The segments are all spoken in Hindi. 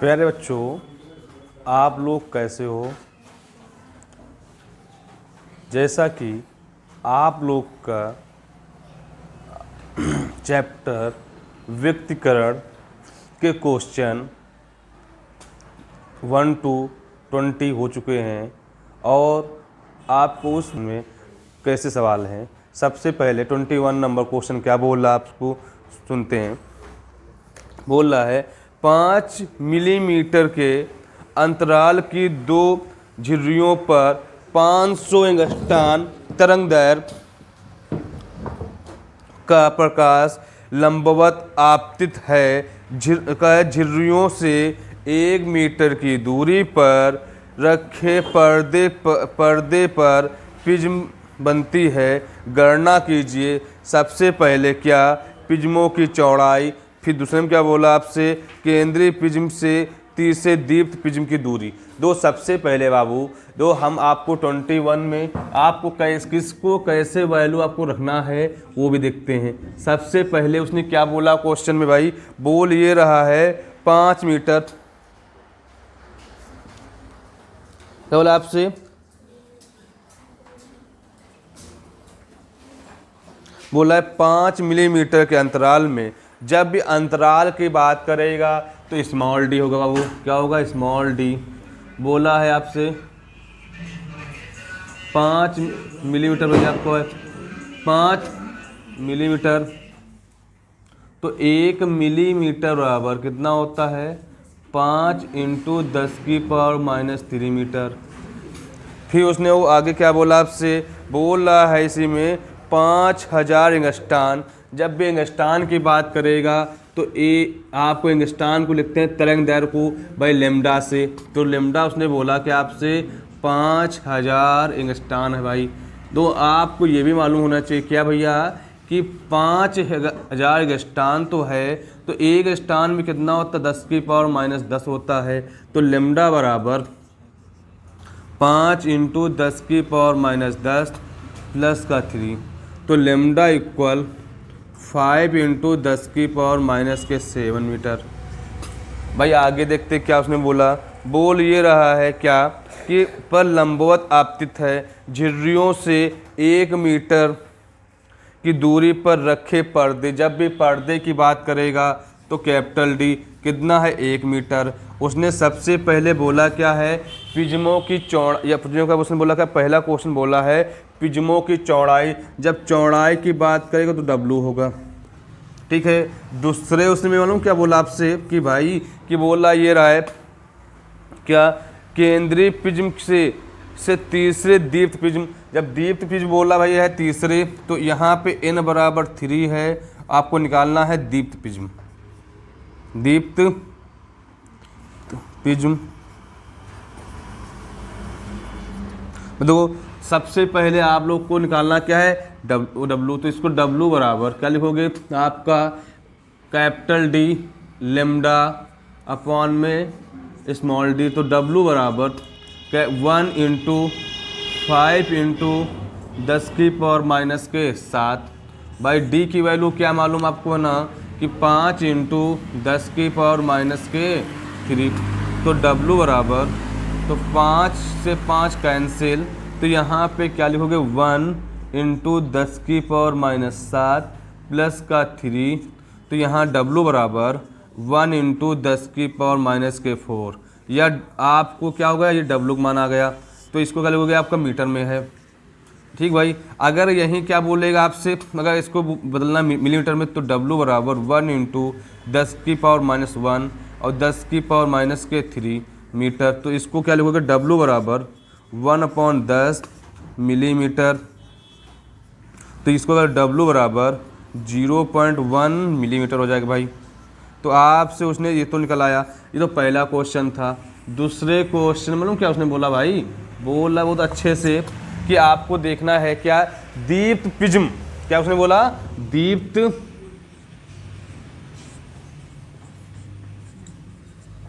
प्यारे बच्चों, आप लोग कैसे हो? जैसा कि आप लोग का चैप्टर व्यक्तिकरण के क्वेश्चन 1 to 20 हो चुके हैं और आपको उसमें कैसे सवाल हैं। सबसे पहले 21 नंबर क्वेश्चन क्या बोल रहा है आपको सुनते हैं। बोल रहा है 5 मिलीमीटर के अंतराल की 2 झिर्रियों पर 500 एंगस्ट्रॉन तरंगदैर्घ्य का प्रकाश लंबवत आपतित है। झिर्रियों से 1 मीटर की दूरी पर रखे पर्दे पर प्रिज्म बनती है। गणना कीजिए सबसे पहले क्या प्रिज्मों की चौड़ाई, फिर दूसरे में क्या बोला आपसे केंद्रीय प्रिज्म से तीसरे दीप्त प्रिज्म की दूरी। दो सबसे पहले बाबू दो हम आपको 21 में आपको किसको कैसे वैल्यू आपको रखना है वो भी देखते हैं। सबसे पहले उसने क्या बोला क्वेश्चन में भाई, बोल ये रहा है 5 मीटर, क्या बोला आपसे बोला है 5 मिलीमीटर के अंतराल में। जब भी अंतराल की बात करेगा तो स्मॉल डी होगा बाबू, क्या होगा स्मॉल डी। बोला है आपसे 5 मिलीमीटर भैया आपको है 5 मिलीमीटर, तो 1 मिलीमीटर बराबर कितना होता है 5 × 10⁻³ मीटर। फिर उसने वो आगे क्या बोला आपसे, बोल रहा है इसी में 5000 एंगस्ट्रॉन। जब भी एंगस्ट्रॉन की बात करेगा तो आपको एंगस्ट्रॉन को लिखते हैं तरंगदैर्घ्य को भाई लेमडा से, तो लेमडा उसने बोला कि आपसे 5000 एंगस्ट्रॉन है भाई। तो आपको ये भी मालूम होना चाहिए क्या भैया कि 5000 एंगस्ट्रॉन तो है, तो एक एंगस्ट्रॉन में कितना होता है 10⁻⁻10 होता है। तो लेमडा बराबर 5 × 10⁻⁻10 प्लस का 3, तो लेमडा इक्वल 5 × 10⁻⁻7 मीटर। भाई आगे देखते क्या उसने बोला, बोल ये रहा है क्या कि पर लंबवत आपतित है। झिर्रियों से 1 मीटर की दूरी पर रखे पर्दे, जब भी पर्दे की बात करेगा तो कैपिटल डी कितना है 1 मीटर। उसने सबसे पहले बोला क्या है प्रिज्मों की चौड़ाई, या प्रिज्मों का उसने बोला क्या पहला क्वेश्चन बोला है प्रिज्मों की चौड़ाई। जब चौड़ाई की बात करेगा तो W होगा, ठीक है। दूसरे उसने मालूम क्या बोला आपसे कि भाई कि बोला ये रहा है क्या केंद्रीय प्रिज्म से तीसरे दीप्त प्रिज्म। जब दीप्त प्रिज्म बोला भाई है तीसरे, तो यहाँ पे n बराबर 3 है, आपको निकालना है दीप्त प्रिज्म। दीप्त प्रिज्म देखो सबसे पहले आप लोग को निकालना क्या है W, तो इसको W बराबर क्या लिखोगे आपका कैपिटल डी लेमडा अपॉन में स्मॉल डी। तो W बराबर 1 × 5 × 10⁻⁻7। भाई D की वैल्यू क्या मालूम आपको ना कि 5 × 10⁻⁻3, तो W बराबर तो 5 से 5 कैंसिल, तो यहाँ पे क्या लिखोगे 1 × 10⁻⁻7 प्लस का 3, तो यहाँ W बराबर 1 × 10⁻⁻4। या आपको क्या होगा ये W माना गया, तो इसको क्या लिखोगे आपका मीटर में है, ठीक भाई। अगर यहीं क्या बोलेगा आपसे, अगर इसको बदलना मिलीमीटर में, तो W बराबर 1 × 10⁻⁻1 और 10⁻⁻3 मीटर। तो इसको क्या लिखोगे W बराबर 1/10 मिलीमीटर। तो इसको अगर W बराबर 0.1 मिलीमीटर हो जाएगा भाई। तो आपसे उसने ये तो निकल आया, ये तो पहला क्वेश्चन था। दूसरे क्वेश्चन मालूम क्या उसने बोला भाई, बोला बहुत अच्छे से कि आपको देखना है क्या दीप्त प्रिज्म, क्या उसने बोला दीप्त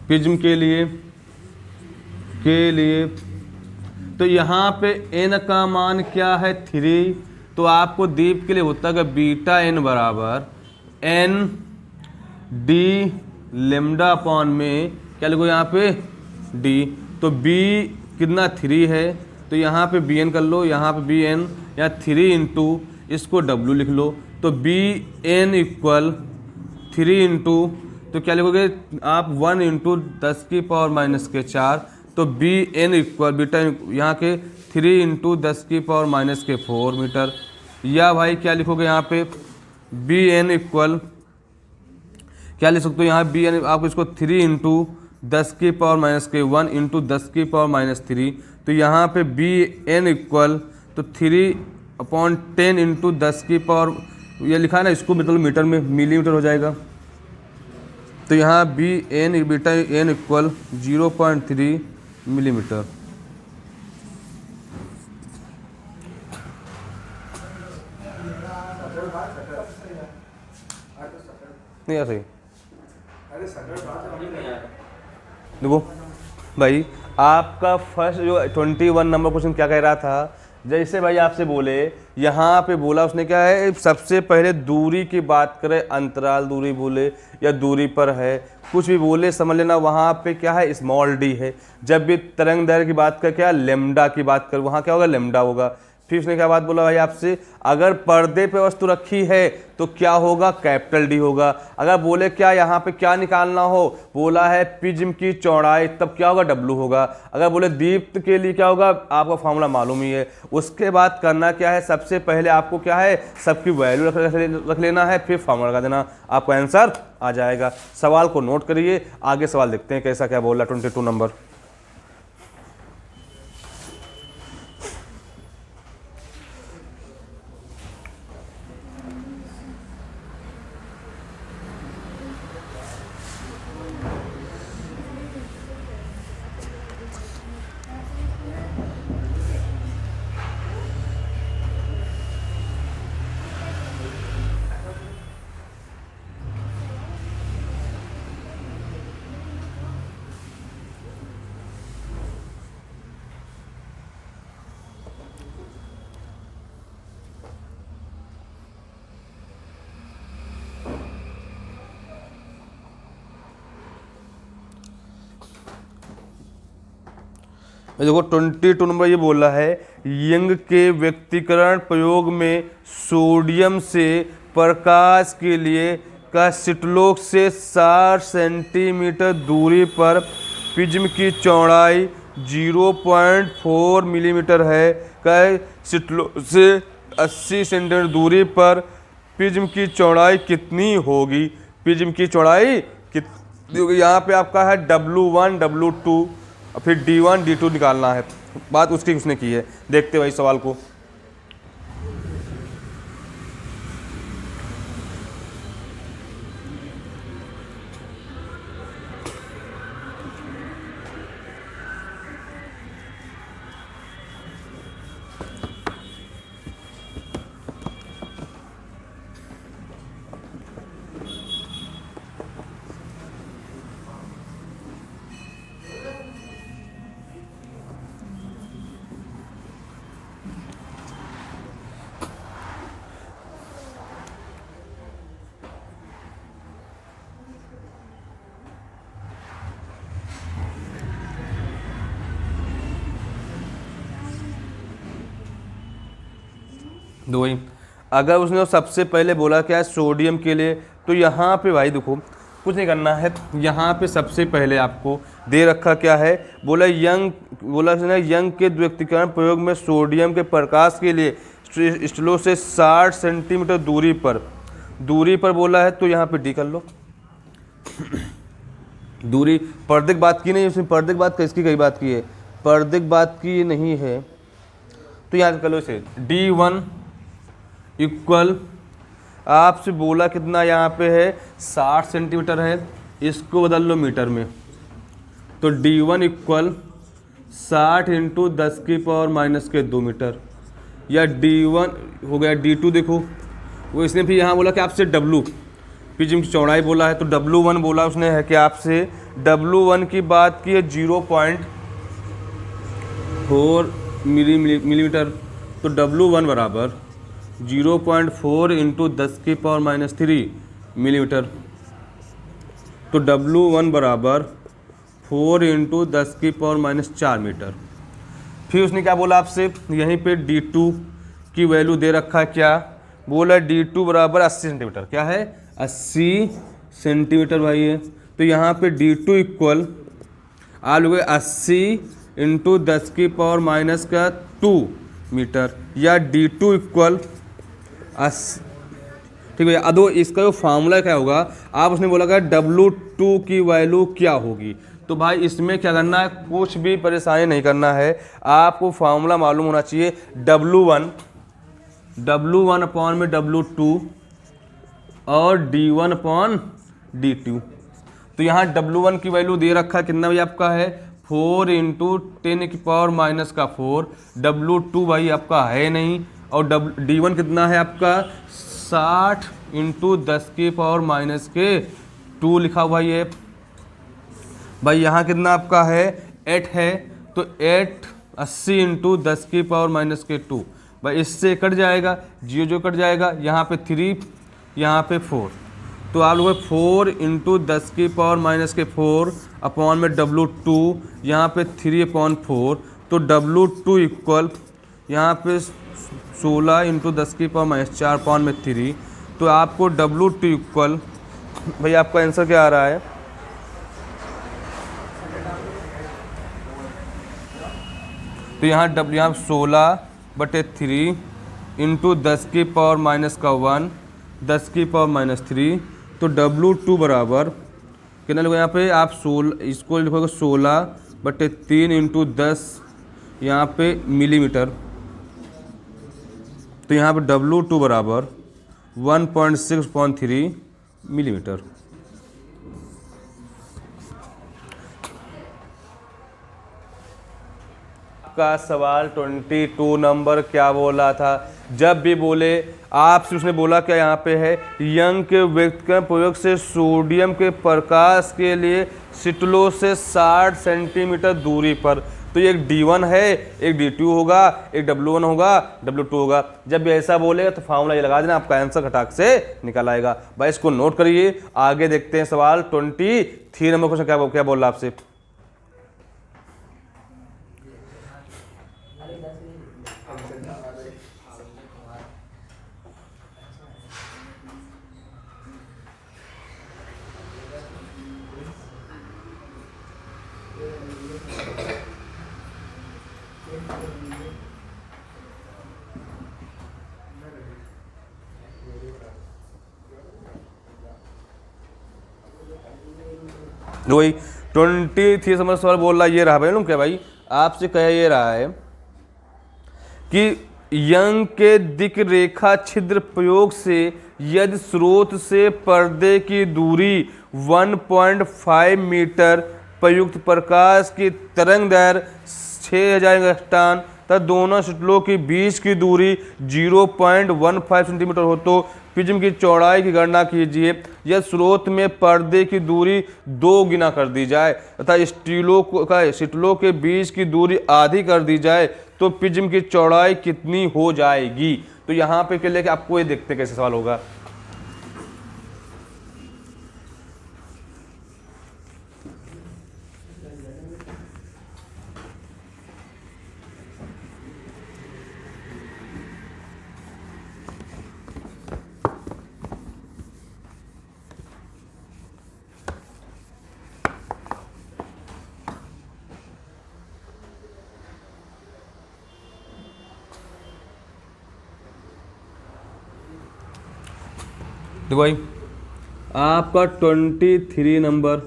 प्रिज्म के लिए तो यहाँ पे n का मान क्या है 3, तो आपको दीप्त के लिए होता है बीटा n बराबर n डी लेमडा अपॉन में क्या लिखो यहाँ पे डी, तो बी कितना 3 है, तो यहाँ पे बी एन कर लो, यहाँ पे बी एन या 3 इंटू इसको डब्ल्यू लिख लो, तो बी एन इक्वल 3 इंटू, तो क्या लिखोगे आप 1 इंटू 10⁻⁻4, तो बी एन इक्वल बेटा यहाँ के 3 इंटू 10⁻⁻4 मीटर, या भाई क्या लिखोगे यहाँ पे बी एन इक्वल क्या लिख सकते हो यहाँ बी एन आप इसको 3 इंटू 10⁻⁻1 इंटू 10⁻3, तो यहाँ पे बी एन इक्वल तो 3/10 इंटू 10 की पावर ये लिखा है ना, इसको मतलब मीटर में मिलीमीटर हो जाएगा, तो यहाँ बी एन बेटा एन इक्वल 0.3 मिलीमीटर। नहीं आ सही देखो भाई, आपका फर्स्ट जो 21 नंबर क्वेश्चन क्या कह रहा था, जैसे भाई आपसे बोले यहाँ पे बोला उसने क्या है, सबसे पहले दूरी की बात करें, अंतराल दूरी बोले या दूरी पर है, कुछ भी बोले समझ लेना वहाँ पे क्या है स्मॉल डी है। जब भी तरंग दैर्घ्य की बात कर क्या लेमडा की बात कर, वहाँ क्या होगा लेमडा होगा। फिर उसने क्या बात बोला भाई आपसे, अगर पर्दे पे वस्तु रखी है तो क्या होगा कैपिटल डी होगा। अगर बोले क्या यहाँ पे क्या निकालना हो, बोला है प्रिज्म की चौड़ाई, तब क्या होगा डब्लू होगा। अगर बोले दीप्त के लिए क्या होगा, आपका फॉर्मूला मालूम ही है। उसके बाद करना क्या है, सबसे पहले आपको क्या है सबकी वैल्यू रख लेना है, फिर फॉर्मूला लगा देना, आपका आंसर आ जाएगा। सवाल को नोट करिए, आगे सवाल देखते हैं कैसा क्या बोला 22 नंबर। देखो 22 नंबर ये बोला है, यंग के व्यक्तिकरण प्रयोग में सोडियम से प्रकाश के लिए का सिटलोक से 60 सेंटीमीटर दूरी पर प्रिज्म की चौड़ाई 0.4 मिलीमीटर है। का सिटलोक से 80 सेंटीमीटर दूरी पर प्रिज्म की चौड़ाई कितनी होगी। प्रिज्म की चौड़ाई कितनी होगी, यहाँ पे आपका है W1 W2 और फिर D1 D2 निकालना है, बात उसकी उसने की है। देखते भाई सवाल को। दो ही, अगर उसने सबसे पहले बोला क्या है सोडियम के लिए, तो यहाँ पे भाई देखो कुछ नहीं करना है, यहाँ पे सबसे पहले आपको दे रखा क्या है, बोला यंग के व्यक्तिकरण प्रयोग में सोडियम के प्रकाश के लिए स्टलो से 60 सेंटीमीटर दूरी पर बोला है, तो यहाँ पे डी कर लो। दूरी पर्दे की बात की नहीं, उसने पर्दे की बात किसकी कई बात की है, पर्दे की बात की नहीं है, तो यहाँ कर लो इसे D1 इक्वल आपसे बोला कितना यहाँ पे है 60 सेंटीमीटर है, इसको बदल लो मीटर में, तो D1 इक्वल 60 इंटू 10⁻⁻2 मीटर, या D1 हो गया। D2 देखो वो इसने भी यहाँ बोला कि आपसे W प्रिज्म की चौड़ाई बोला है, तो W1 बोला उसने है कि आपसे W1 की बात की है 0.4 मिलीमीटर, तो W1 बराबर 0.4 इंटू 10⁻³ मिलीमीटर, तो W1 बराबर 4 इंटू 10⁻⁻⁴ मीटर। फिर उसने क्या बोला आपसे, यहीं पे D2 की वैल्यू दे रखा है, क्या बोला, D2 बराबर 80 सेंटीमीटर, क्या है 80 सेंटीमीटर भाई है। तो यहाँ पे D2 इक्वल आप लोग 80 इंटू 10⁻⁻² मीटर, या D2 इक्वल 80, ठीक है। अब इसका जो फार्मूला क्या होगा, आप उसने बोला W2 की वैल्यू क्या होगी। तो भाई इसमें क्या करना है, कुछ भी परेशानी नहीं करना है, आपको फार्मूला मालूम होना चाहिए। W1 अपॉन में W2 और D1 अपॉन D2। तो यहाँ W1 की वैल्यू दे रखा है, कितना भाई आपका है 4 इंटू 10⁻⁴। W2 भाई आपका है नहीं, और D1 कितना है आपका 60 इंटू 10⁻⁻² लिखा हुआ है भाई। यहाँ कितना आपका है 8 है, तो 8 80 इंटू 10⁻⁻² भाई, इससे कट जाएगा, जो कट जाएगा, यहाँ पे 3, यहाँ पे 4। तो आप लोग 4 इंटू 10⁻⁻⁴ अपॉन में W2, यहाँ पे 3/4। तो W2 इक्वल यहाँ पे 16 इंटू 10⁻⁴ अपॉन में 3। तो आपको W2 इक्वल भाई आपका आंसर क्या आ रहा है, तो यहाँ 16/3 इंटू 10⁻⁻⁻1 10⁻⁻3। तो W2 बराबर कितना लोग यहाँ पे आप 16, इसको लिखोगे 16/3 इंटू 10 यहाँ पे मिलीमीटर। तो यहाँ पे W2 बराबर 1.6/3 मिलीमीटर। का सवाल 22 नंबर क्या बोला था, जब भी बोले आपसे उसने बोला क्या यहाँ पे है, यंग के व्यक्ति के प्रयोग से सोडियम के प्रकाश के लिए सिटलो से 60 सेंटीमीटर दूरी पर। तो एक D1 है, एक D2 होगा, एक W1 होगा, W2 होगा। जब भी ऐसा बोलेगा तो फार्मूला ये लगा देना, आपका आंसर खटाक से निकल आएगा। भाई इसको नोट करिए, आगे देखते हैं सवाल 23 नंबर क्वेश्चन क्या बोल रहा आपसे। वही 23 नंबर सवाल बोल रहा है, ये रहा भाई, क्या भाई आपसे कह ये रहा है कि यंग के दिक् रेखा छिद्र प्रयोग से यदि स्रोत से पर्दे की दूरी 1.5 मीटर, प्रयुक्त प्रकाश की तरंग दैर्घ्य 6000 एंगस्ट्रॉन तथा दोनों शटलों के बीच की दूरी 0.15 सेंटीमीटर हो, तो प्रिज्म की चौड़ाई की गणना कीजिए। यह स्रोत में पर्दे की दूरी 2 गुना कर दी जाए तथा शटलों के बीच की दूरी आधी कर दी जाए, तो प्रिज्म की चौड़ाई कितनी हो जाएगी। तो यहाँ पे के लिए आपको ये देखते कैसे सवाल होगा। देखो भाई आपका 23 नंबर,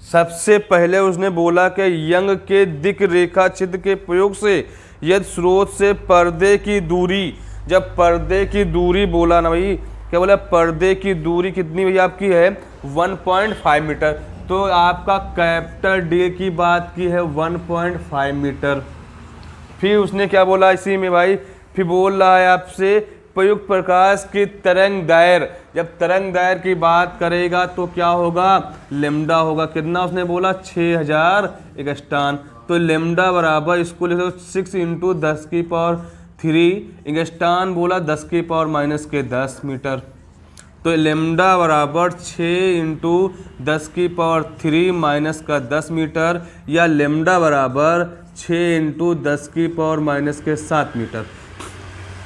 सबसे पहले उसने बोला कि यंग के दिक् रेखा छिद्र के प्रयोग से यदि स्रोत से पर्दे की दूरी, जब पर्दे की दूरी बोला ना भाई, क्या बोला, पर्दे की दूरी कितनी भाई आपकी है 1.5 मीटर। तो आपका कैपिटल डी की बात की है 1.5 मीटर। फिर उसने क्या बोला इसी में भाई, फिर बोल रहा है आपसे प्रयुक्त प्रकाश की तरंग दैर्घ्य, जब तरंग दैर्घ्य की बात करेगा तो क्या होगा, लेमडा होगा। कितना उसने बोला 6000 एंगस्ट्रॉन। तो लेमडा बराबर इसको लिखो 6 इंटू 10⁻³ एंगस्ट्रॉन बोला 10⁻⁻10 मीटर। तो लेमडा बराबर 6 इंटू 10⁻³ माइनस का 10 मीटर, या लेमडा बराबर 6 इंटू 10⁻⁻7 मीटर।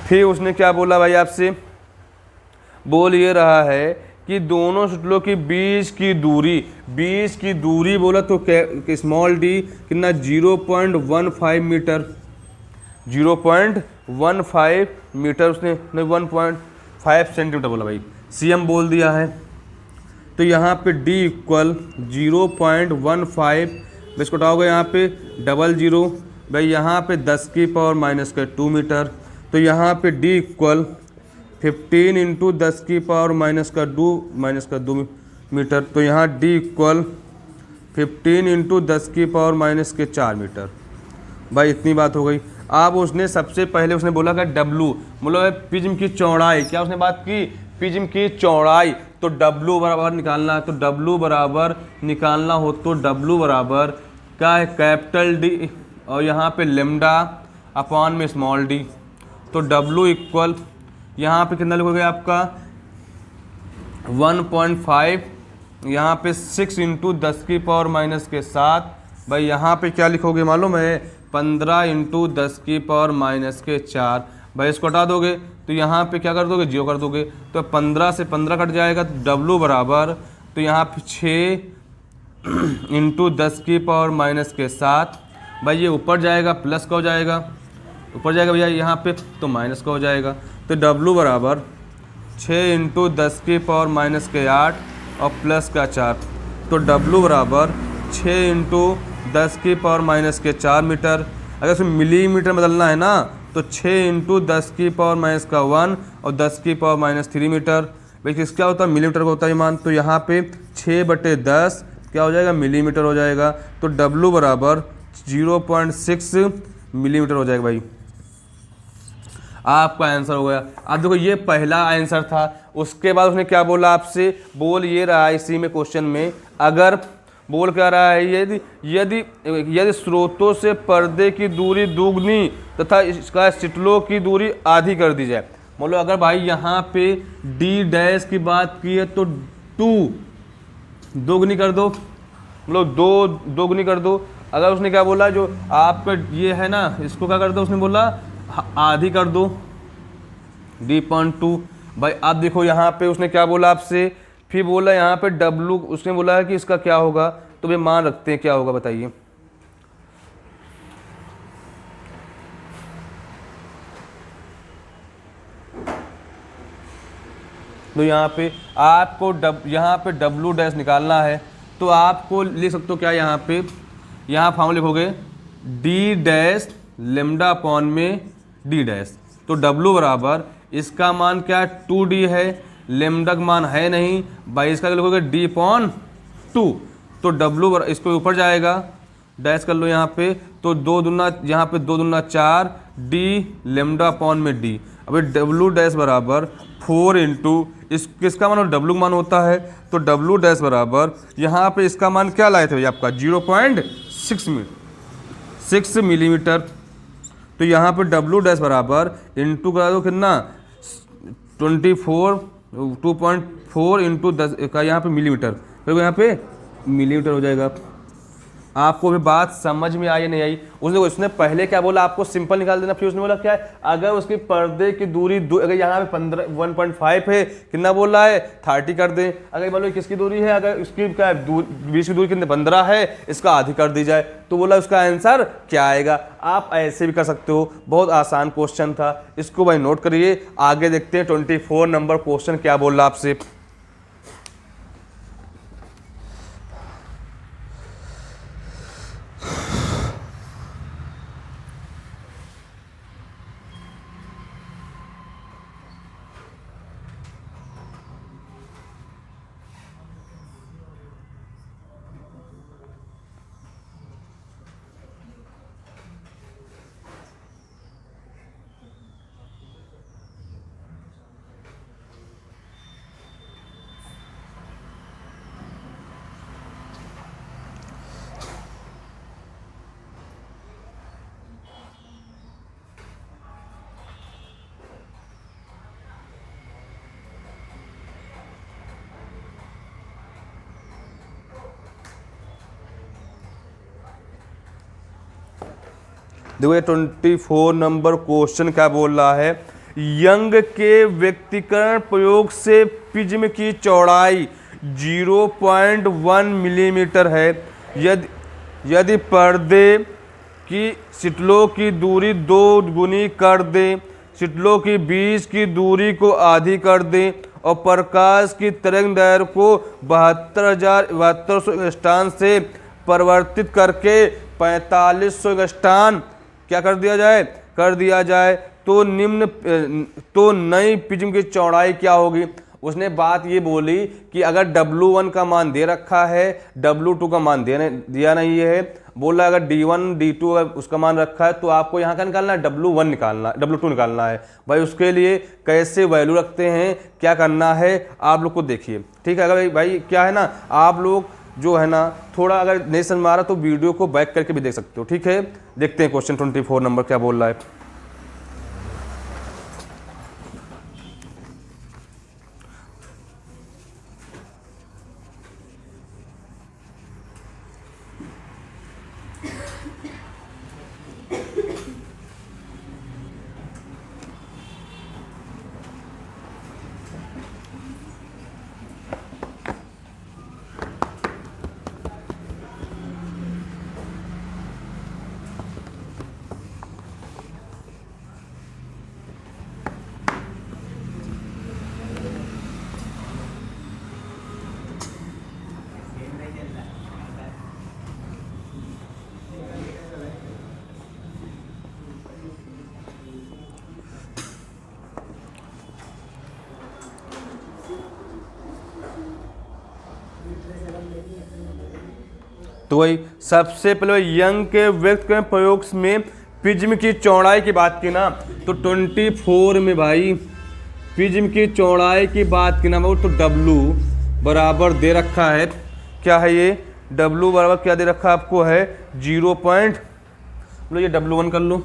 फिर उसने क्या बोला भाई आपसे, बोल ये रहा है कि दोनों शटलों की बीच की दूरी बोला तो स्मॉल डी कितना 0.15 मीटर, 0.15 मीटर उसने 1.5 सेंटीमीटर बोला भाई, सीएम बोल दिया है। तो यहाँ पे d इक्वल 0.15, इसको उठाओगे यहाँ पे 00 भाई, यहाँ पे 10⁻⁻2 मीटर। तो यहाँ पे d इक्वल 15 इंटू 10⁻⁻2 मीटर। तो यहाँ d इक्वल 15 इंटू 10⁻⁻4 मीटर। भाई इतनी बात हो गई। अब उसने सबसे पहले उसने बोला कि W मतलब प्रिज्म की चौड़ाई, क्या उसने बात की, प्रिज्म की चौड़ाई। तो W बराबर निकालना है, तो W बराबर निकालना हो तो W बराबर क्या है, कैपिटल D और यहाँ पे लेमडा अपॉन में स्मॉल d। तो W इक्वल यहाँ पे कितना लिखोगे आपका 1.5, यहाँ पे 6 इंटू 10⁻⁻7। भाई यहाँ पे क्या लिखोगे मालूम है, 15 इंटू 10⁻⁻4। भाई इसको हटा दोगे तो यहाँ पे क्या कर दोगे, 0 कर दोगे, तो 15 से 15 कट जाएगा। तो W बराबर, तो यहाँ पे 6 इंटू 10⁻⁻7। भाई ये ऊपर जाएगा प्लस का हो जाएगा, ऊपर जाएगा भैया यहाँ पे तो माइनस का हो जाएगा। तो W बराबर 6 इंटू 10⁻⁻8 और प्लस का 4। तो W बराबर 6 इंटू 10⁻⁻4 मीटर। अगर इसमें मिलीमीटर बदलना है ना तो 6 इंटू 10⁻⁻1 और 10⁻³ मीटर। भाई किसका होता है, मिलीमीटर का होता है मान। तो यहाँ पे 6/10 क्या हो जाएगा, मिलीमीटर हो जाएगा। तो W बराबर 0.6 मिलीमीटर हो जाएगा भाई, आपका आंसर हो गया। अब देखो ये पहला आंसर था। उसके बाद उसने क्या बोला आपसे, बोल ये रहा है इसी में क्वेश्चन में, अगर बोल क्या रहा है, यदि यदि यदि स्रोतों से पर्दे की दूरी दुगनी तथा इसका शटलों की दूरी आधी कर दी जाए। मतलब अगर भाई यहाँ पे D' की बात की है तो 2 दोगुनी कर दो, मतलब 2 दोगुनी कर दो। अगर उसने क्या बोला, जो आपका ये है ना इसको क्या कर दो, उसने बोला आधी कर दो, D.2। भाई अब देखो यहाँ पे उसने क्या बोला आपसे, फिर बोला यहाँ पे W, उसने बोला है कि इसका क्या होगा, तो भाई मान रखते हैं क्या होगा बताइए। तो यहाँ पे आपको यहाँ पे W' निकालना है, तो आपको लिख सकते हो क्या, यहाँ पे यहाँ फॉर्मूला लिखोगे D' लेमडा अपॉन में D'। तो W बराबर इसका मान क्या 2D है, लेमडा का मान है नहीं भाई, इसका लिखोगे D/2। तो W इसको ऊपर जाएगा, डैश कर लो यहाँ पे, तो 2 दूना यहाँ पे 2 दूना 4 D लेमडा अपॉन में D। अभी W' बराबर 4 इंटू इस किसका मान, W का मान होता है। तो W' बराबर यहाँ पे इसका मान क्या लाए थे भाई आपका 0.6 मिलीमीटर। तो यहाँ पे W' बराबर इंटू करा दो कितना 2.4 इंटू 10 का यहाँ पे मिलीमीटर, तो यहाँ पे मिलीमीटर हो जाएगा। आपको भी बात समझ में आई नहीं आई। उसने पहले क्या बोला, आपको सिंपल निकाल देना। फिर उसने बोला क्या है, अगर उसकी पर्दे की दूरी अगर यहाँ पे 1.5 है, कितना बोल रहा है 30 कर दें। अगर मान लो किसकी दूरी है, अगर उसकी क्या बीच की दूरी कितने 15 है, इसका आधी कर दी जाए, तो बोला उसका आंसर क्या आएगा। आप ऐसे भी कर सकते हो, बहुत आसान क्वेश्चन था, इसको भाई नोट करिए। आगे देखते हैं 24 नंबर क्वेश्चन क्या बोल रहा आपसे। देखो ये 24 नंबर क्वेश्चन क्या बोल रहा है, यंग के व्यक्तिकरण प्रयोग से प्रिज्म की चौड़ाई 0.1 मिलीमीटर है। यदि पर्दे की सिटलों की दूरी 2 गुनी कर दें, सिटलों की बीच की दूरी को आधी कर दें और प्रकाश की तरंग दैर्घ्य को 72,700 एंगस्ट्रॉम से परिवर्तित करके 4500 एंगस्ट्रॉम क्या कर दिया जाए तो नई प्रिज्म की चौड़ाई क्या होगी। उसने बात ये बोली कि अगर W1 का मान दे रखा है, W2 का मान दिया नहीं है, बोला अगर D1 D2 उसका मान रखा है तो आपको यहाँ का निकालना है W2 निकालना है। भाई उसके लिए कैसे वैल्यू रखते हैं, क्या करना है आप लोग को देखिए, ठीक है। अगर भाई क्या है ना, आप लोग जो है ना थोड़ा अगर नहीं समझ में आ रहा तो वीडियो को बैक करके भी देख सकते हो, ठीक है। देखते हैं क्वेश्चन 24 नंबर क्या बोल रहा है। तो वही सबसे पहले यंग के व्यक्त के प्रयोग में प्रिज्म की चौड़ाई की बात की ना, तो 24 में भाई प्रिज्म की चौड़ाई की बात की ना, वो तो W बराबर दे रखा है, क्या है ये W बराबर क्या दे रखा आपको है 0 पॉइंट, मतलब ये W1 कर लो,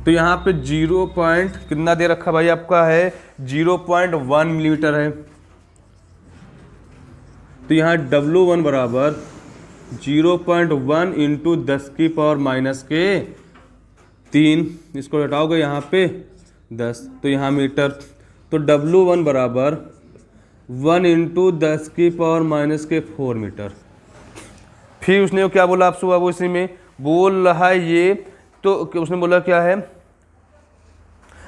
तो यहाँ पे 0 पॉइंट कितना दे रखा भाई आपका है 0.1 मिलीमीटर है। तो यहाँ W1 बराबर 0.1 इंटू 10 की पावर माइनस के 3, इसको हटाओगे यहाँ पे 10, तो यहाँ मीटर, तो W1 बराबर 1 इंटू 10 की पावर माइनस के 4 मीटर। फिर उसने क्या बोला आपसे, वो इसी में बोल रहा है ये, तो उसने बोला क्या है,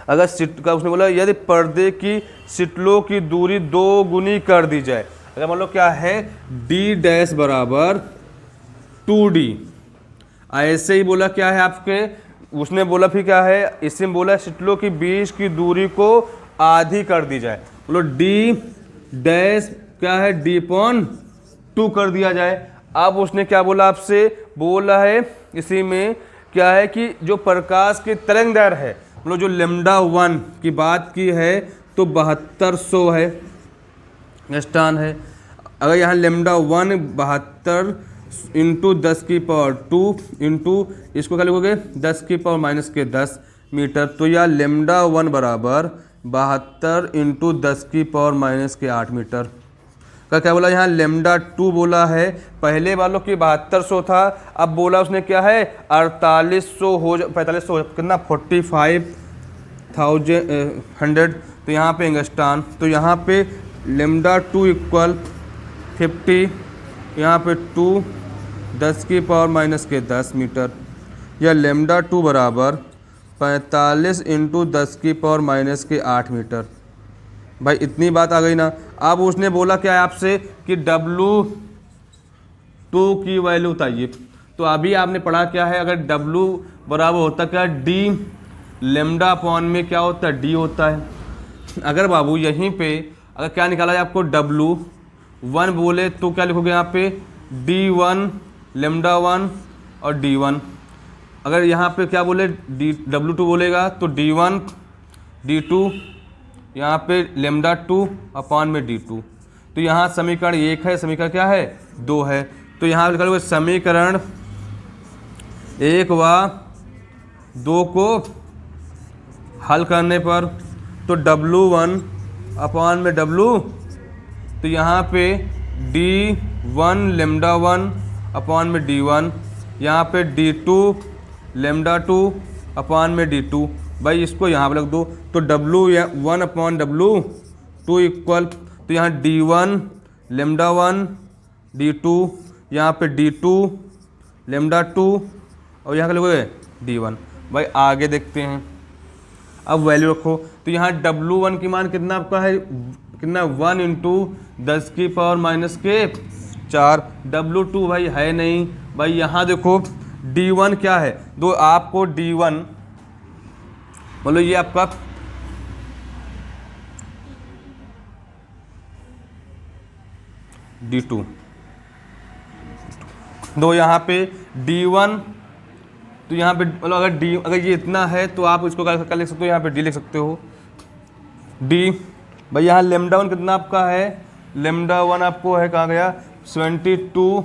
अगर उसने बोला यदि पर्दे की सिटलों की दूरी 2 गुनी कर दी जाए, अगर मान लो क्या है D डैश बराबर 2D, ऐसे ही बोला क्या है आपके, उसने बोला फिर क्या है, इसमें बोला सिटलों की बीच की दूरी को आधी कर दी जाए, बोलो D डैश क्या है D/2 कर दिया जाए। अब उसने क्या बोला आपसे, बोला है इसी में क्या है कि जो प्रकाश की तरंग दैर्घ्य है, मतलब जो λ1 की बात की है तो 7200 है एंगस्ट्रॉम है। अगर यहाँ λ1 72 इंटू 10 की पावर 2 इंटू इसको क्या लिखोगे 10 की पावर माइनस के 10 मीटर, तो यह λ1 बराबर 72 इंटू 10 की पावर माइनस के 8 मीटर का क्या बोला। यहाँ λ2 बोला है, पहले वालों की 7200 था, अब बोला उसने क्या है 4500 हो 4500 कितना 45,100, तो यहाँ पे एंगस्ट्रॉम, तो यहाँ पे λ2 इक्वल 50, यहाँ पे 2 10 की पावर माइनस के 10 मीटर, या λ2 बराबर 45 इंटू 10 की पावर माइनस के 8 मीटर। भाई इतनी बात आ गई ना। अब उसने बोला क्या है आपसे कि W2 की वैल्यू बताइए, तो अभी आपने पढ़ा क्या है, अगर W बराबर होता क्या D λ/, में क्या होता है D होता है। अगर बाबू यहीं पे अगर क्या निकाला जाए आपको W1 बोले तो क्या लिखोगे यहाँ पे D1 λ1 और D1। अगर यहाँ पे क्या बोले W2 बोलेगा तो D1 D2, यहाँ पे λ2 में D2, तो यहाँ समीकरण 1 है, समीकरण क्या है 2 है, तो यहाँ लिखा हुआ समीकरण 1 व 2 को हल करने पर तो W1 में W, तो यहाँ पे D1 λ1 में D1, यहाँ पे D2 लेमडा 2 अपान में D2। भाई इसको यहाँ पर रख दो तो W1 अपॉन W2 इक्वल, तो यहाँ D1 लेमडा 1 D2, यहाँ पे D2 लेमडा 2 और यहाँ का लोगे D1। भाई आगे देखते हैं, अब वैल्यू रखो तो यहाँ W1 की मान कितना आपका है, कितना 1 इंटू 10 की पावर माइनस के 4। W2 भाई है नहीं। भाई यहाँ देखो D1 क्या है, दो आपको D1 बोलो ये आपका D2, दो यहाँ पे D1, तो यहाँ पे मतलब अगर ये इतना है तो आप इसको क्या लिख सकते हो, यहाँ पे D लिख सकते हो D। भाई यहाँ लेमडा 1 कितना आपका है, लेमडा 1 आपको है कहाँ गया 72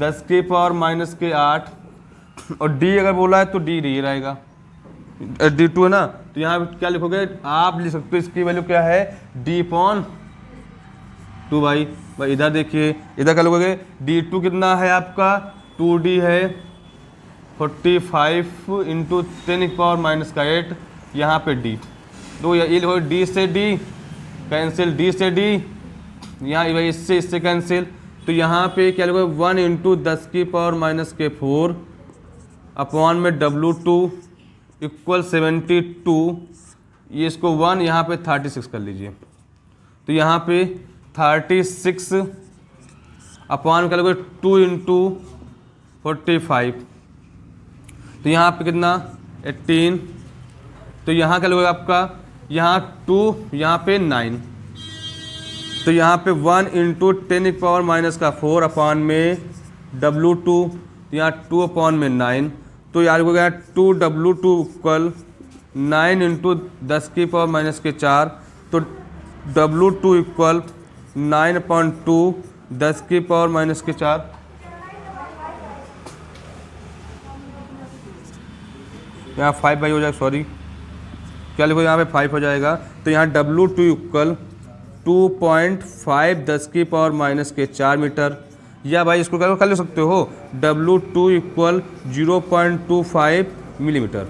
10 की पावर माइनस के 8, और D अगर बोला है तो D रहेगा, D2 है ना, तो यहाँ पे क्या लिखोगे आप लिख सकते हो इसकी वैल्यू क्या है D/2। भाई इधर देखिए, इधर क्या लिखोगे D2 कितना है आपका 2D है 45 इंटू 10 की पावर माइनस का 8, यहाँ पे D, तो ये लिखोगे D से D कैंसिल, D से D, यहाँ भाई इससे कैंसिल, तो यहाँ पे क्या लिखोगे 1 इंटू 10 की पावर माइनस के 4 अपॉन में W2 इक्वल 72, ये इसको 1 यहाँ पे 36 कर लीजिए, तो यहाँ पे 36 अपॉन कर लोगे 2 इंटू 45, तो यहाँ पे कितना 18, तो यहाँ क्या लोगे आपका यहाँ 2 यहाँ पे 9, तो यहाँ पे 1 इंटू 10 की पावर माइनस का 4 अपॉन में W2, तो यहाँ 2 अपॉन में 9, तो यार हो गया 2W2 इक्वल 9 इंटू 10 की पावर माइनस के 4, तो W2 इक्वल 9/2 10 की पावर माइनस के 4। यहाँ 5 भाई हो जाएगा, सॉरी क्या लिखो यहाँ पे 5 हो जाएगा, तो यहाँ W2 इक्वल 2.5 10 की पावर माइनस के 4 मीटर, या भाई इसको क्या कर सकते हो W2 इक्वल 0.25 मिलीमीटर।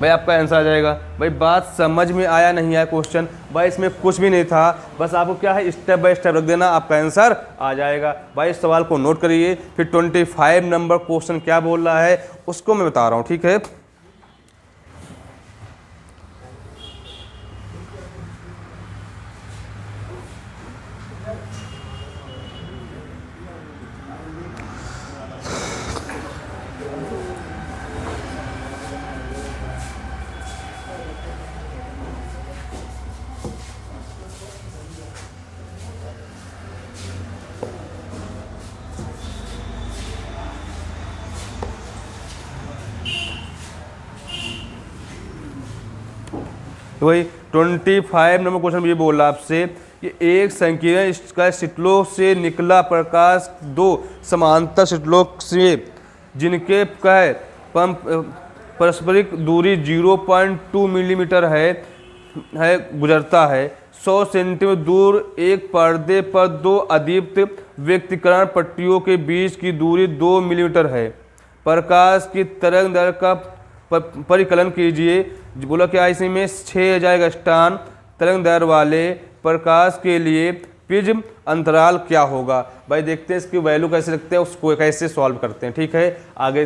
भाई आपका आंसर आ जाएगा। भाई बात समझ में आया नहीं आया क्वेश्चन, भाई इसमें कुछ भी नहीं था, बस आपको क्या है स्टेप बाय स्टेप रख देना, आपका आंसर आ जाएगा। भाई इस सवाल को नोट करिए, फिर 25 नंबर क्वेश्चन क्या बोल रहा है उसको मैं बता रहा हूँ, ठीक है। तो भाई 25 नंबर क्वेश्चन ये बोल रहा है आपसे कि एक संकीर्ण का शीतलों से निकला प्रकाश दो समांतर शीतलों से जिनके का है पारस्परिक दूरी 0.2 मिलीमीटर है गुजरता है 100 सेंटीमीटर दूर एक पर्दे पर दो अदीप्त व्यक्तिकरण पट्टियों के बीच की दूरी 2 मिलीमीटर है। प्रकाश की तरंग दैर्घ्य का परिकलन कीजिए। बोला क्या इसी में 6 जाएगा स्टान तरंग दैर्घ्य वाले प्रकाश के लिए प्रिज्म अंतराल क्या होगा। भाई देखते हैं इसकी वैल्यू कैसे रखते हैं, उसको कैसे सॉल्व करते हैं, ठीक है। आगे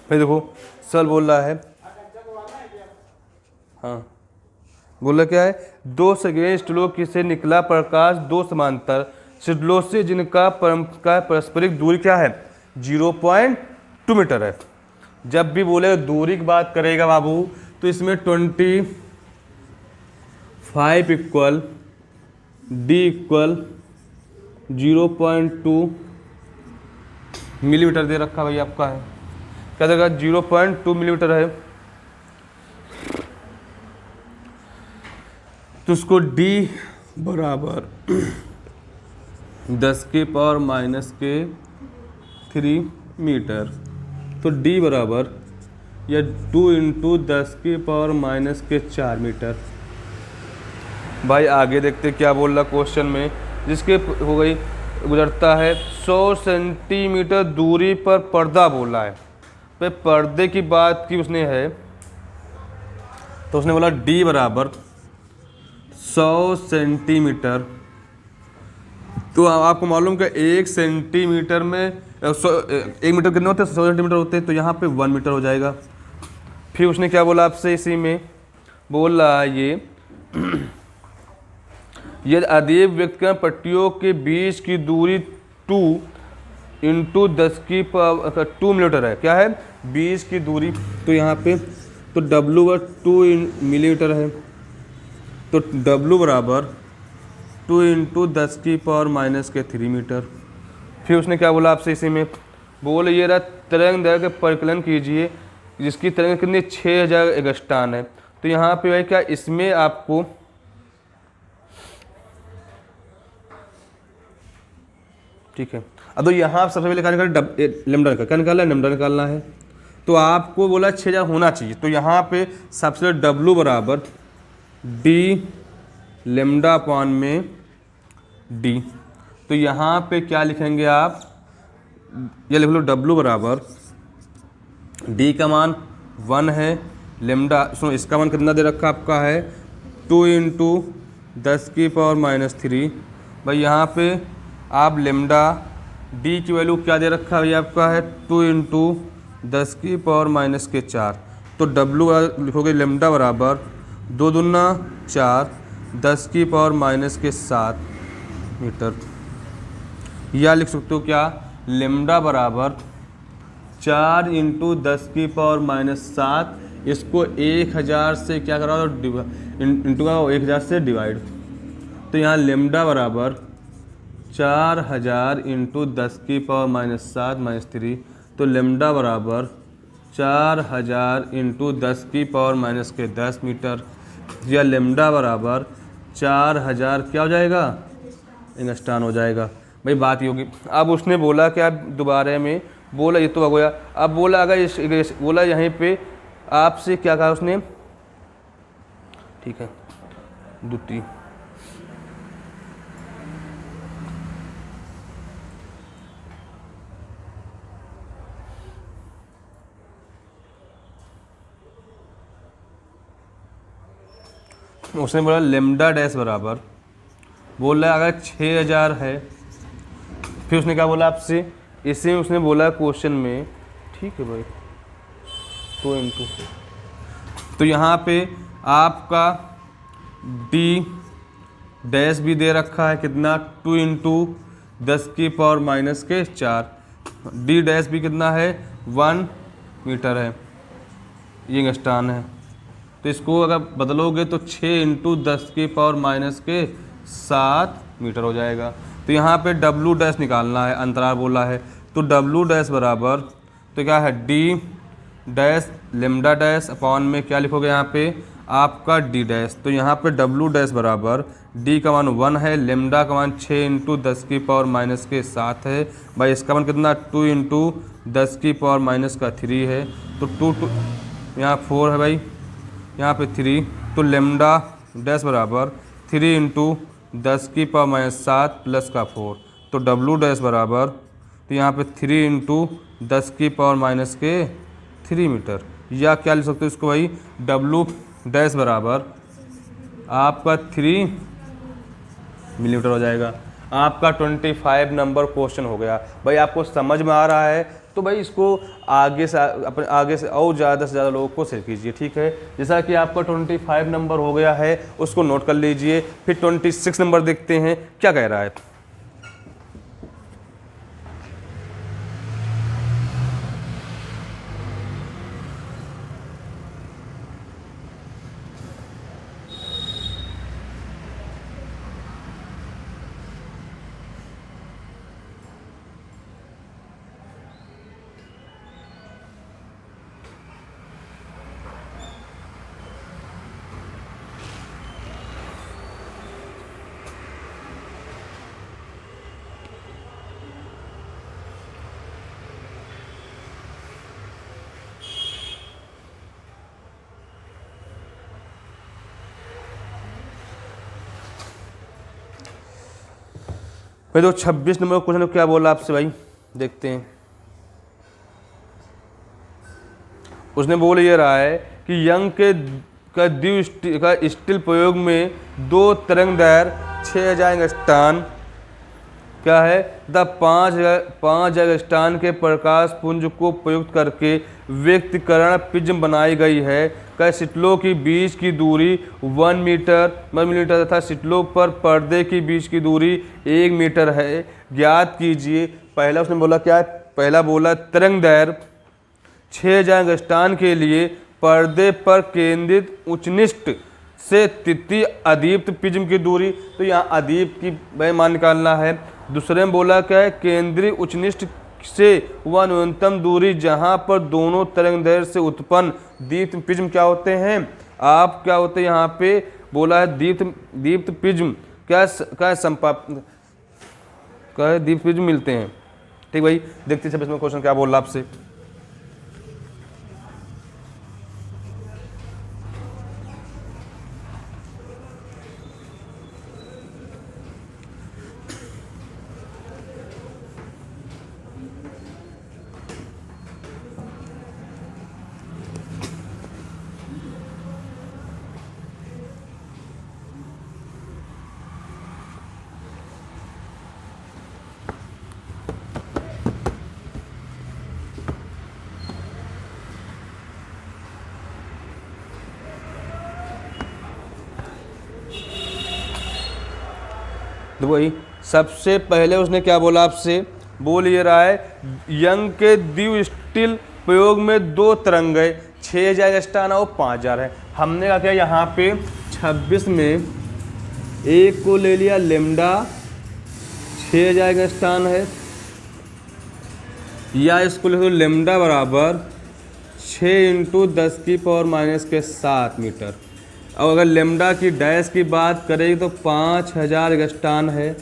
भाई देखो सर बोल रहा है, हाँ बोल रहा क्या है, 2 सेकेंड स्लोक से निकला प्रकाश 2 समांतर स्लोक से जिनका पारस्परिक दूरी क्या है 0.2 मीटर है। जब भी बोले दूरी की बात करेगा बाबू तो इसमें 25 इक्वल डी इक्वल 0.2 मिलीमीटर दे रखा भाई आपका है, क्या देगा 0.2 मिलीमीटर है। तो उसको D बराबर 10 के पावर माइनस के 3 मीटर, तो D बराबर या 2 इंटू 10 के पावर माइनस के 4 मीटर। भाई आगे देखते क्या बोल रहा क्वेश्चन में, जिसके हो गई गुजरता है 100 सेंटीमीटर दूरी पर पर्दा बोला है। पे पर्दे की बात की उसने है तो उसने बोला D बराबर 100 सेंटीमीटर। तो आपको मालूम कि 1 सेंटीमीटर में 1 मीटर कितने होते हैं 100 सेंटीमीटर होते हैं, तो यहाँ पे 1 मीटर हो जाएगा। फिर उसने क्या बोला आपसे, इसी में बोल रहा है ये अदीब व्यक्तिगत पट्टियों के बीच की दूरी 2 इंटू 10 की 2 मिलीमीटर है। क्या है 20 की दूरी, तो यहाँ पे तो W 2 मिलीमीटर है, तो W बराबर 2 इंटू 10 की पावर माइनस के 3 मीटर। फिर उसने क्या बोला आपसे, इसी में बोल ये रहा तरंग दैर्घ्य के परिकलन कीजिए जिसकी तरंग कितनी 6000 एंगस्ट्रॉम है। तो यहाँ पे भाई क्या इसमें आपको ठीक है, अब तो यहाँ सबसे पहले क्या निकालना लेमडा का क्या निकालना है, लेमडा निकालना है। तो आपको बोला 6000 होना चाहिए, तो यहाँ पे सबसे W बराबर D लेमडा अपॉन में D। तो यहाँ पे क्या लिखेंगे आप, ये लिख लो W बराबर D का मान 1 है, लेमडा सुनो इसका मान कितना दे रखा आपका है 2 इंटू 10 की पावर माइनस 3। भाई यहाँ पे आप लेमडा D की वैल्यू क्या दे रखा है आपका है 2 इंटू 10 की पावर माइनस के 4। तो W लिखोगे लेमडा बराबर 2 दूना 4 10 की पावर माइनस के 7 मीटर, या लिख सकते हो क्या लेमडा बराबर 4 इंटू 10 की पावर माइनस 7, इसको 1000 से क्या करा इंटू का 1000 से डिवाइड। तो यहाँ लेमडा बराबर 4000 इंटू 10 की पावर माइनस 7 माइनस 3, तो लेमडा बराबर 4000 इंटू 10 की पावर माइनस के 10 मीटर, या लेमडा बराबर 4000 क्या हो जाएगा एंगस्ट्रॉम हो जाएगा। भाई बात ये होगी। अब उसने बोला क्या दोबारा में बोला, ये तो हो गया। अब बोला अगर बोला यहीं पे आपसे क्या कहा उसने, ठीक है द्वितीय उसने बोला लेमडा डैश बराबर बोल रहा है अगर 6000 है। फिर उसने क्या बोला आपसे, इसी में उसने बोला क्वेश्चन में, ठीक है भाई 2 इंटू, तो यहाँ पे आपका D डैश भी दे रखा है कितना 2 इंटू 10 की पावर माइनस के 4, D डैश भी कितना है 1 मीटर है, ये एंगस्ट्रॉम है। तो इसको अगर बदलोगे तो 6 इंटू 10 की पावर माइनस के 7 मीटर हो जाएगा। तो यहाँ पे W डैश निकालना है, अंतराल बोला है, तो W डैश बराबर तो क्या है D dash lambda dash upon में क्या लिखोगे यहाँ पे आपका D डैश। तो यहाँ पे W डैश बराबर D का मान 1 है, लेमडा का मान 6 इंटू 10 की पावर माइनस के 7 है। भाई इसका मान कितना 2 इंटू 10 की पावर माइनस का 3 है, तो 2 यहाँ 4 है भाई, यहाँ पे 3, तो लेमडा डैश बराबर 3 इंटू 10 की पावर माइनस 7 प्लस का 4, तो W डैश बराबर तो यहाँ पे 3 इंटू 10 की पावर माइनस के 3 मीटर, या क्या लिख सकते हो इसको भाई W डैश बराबर आपका 3 मिलीमीटर हो जाएगा। आपका 25 नंबर क्वेश्चन हो गया। भाई आपको समझ में आ रहा है तो भाई इसको आगे से अपने आगे से और ज़्यादा से ज़्यादा लोगों को शेयर कीजिए, ठीक है। जैसा कि आपका 25 नंबर हो गया है, उसको नोट कर लीजिए। फिर 26 नंबर देखते हैं क्या कह रहा है। भाई तो 26 नंबर क्वेश्चन क्या बोला आपसे भाई, देखते हैं। उसने बोल ये रहा है कि यंग के का स्टील प्रयोग में 2 तरंगदैर्घ्य 6000 एंगस्ट्रॉन क्या है द 5 एंगस्ट्रॉन के प्रकाश पुंज को प्रयुक्त करके व्यक्तिकरण प्रिज्म बनाई गई है। का सिटलों की बीच की दूरी 1 मीटर तथा सिटलों पर पर्दे की बीच की दूरी 1 मीटर है। ज्ञात कीजिए। पहला उसने बोला क्या है, पहला बोला तरंगदैर्घ्य 6000 एंगस्ट्रॉन के लिए पर्दे पर केंद्रित उच्चनिष्ठ से तृतीय अदीप्त प्रिज्म की दूरी, तो यहाँ अदीप्त की मान निकालना है। दूसरे में बोला क्या है, केंद्रीय उच्चनिष्ठ से वह न्यूनतम दूरी जहाँ पर दोनों तरंगदैर्घ्य से उत्पन्न दीप्त प्रिज्म क्या होते हैं, आप क्या होते हैं यहाँ पे बोला है दीप्त प्रिज्म क्या दीप्त प्रिज्म मिलते हैं। ठीक भाई, देखते हैं इसमें क्वेश्चन क्या बोल रहा आपसे। तो वही सबसे पहले उसने क्या बोला आपसे, बोल ये रहा है यंग के द्विस्टील प्रयोग में 2 तरंग है, 6000 एंगस्ट्रॉन और 5000 है। हमने कहा क्या यहाँ पे 26 में एक को ले लिया लेमडा 6000 एंगस्ट्रॉन है, या इसको ले लो लेमडा बराबर 6 × 10⁻⁻7 मीटर। अब अगर लेमडा की डैश की बात करें तो 5000 एंगस्ट्रॉन है,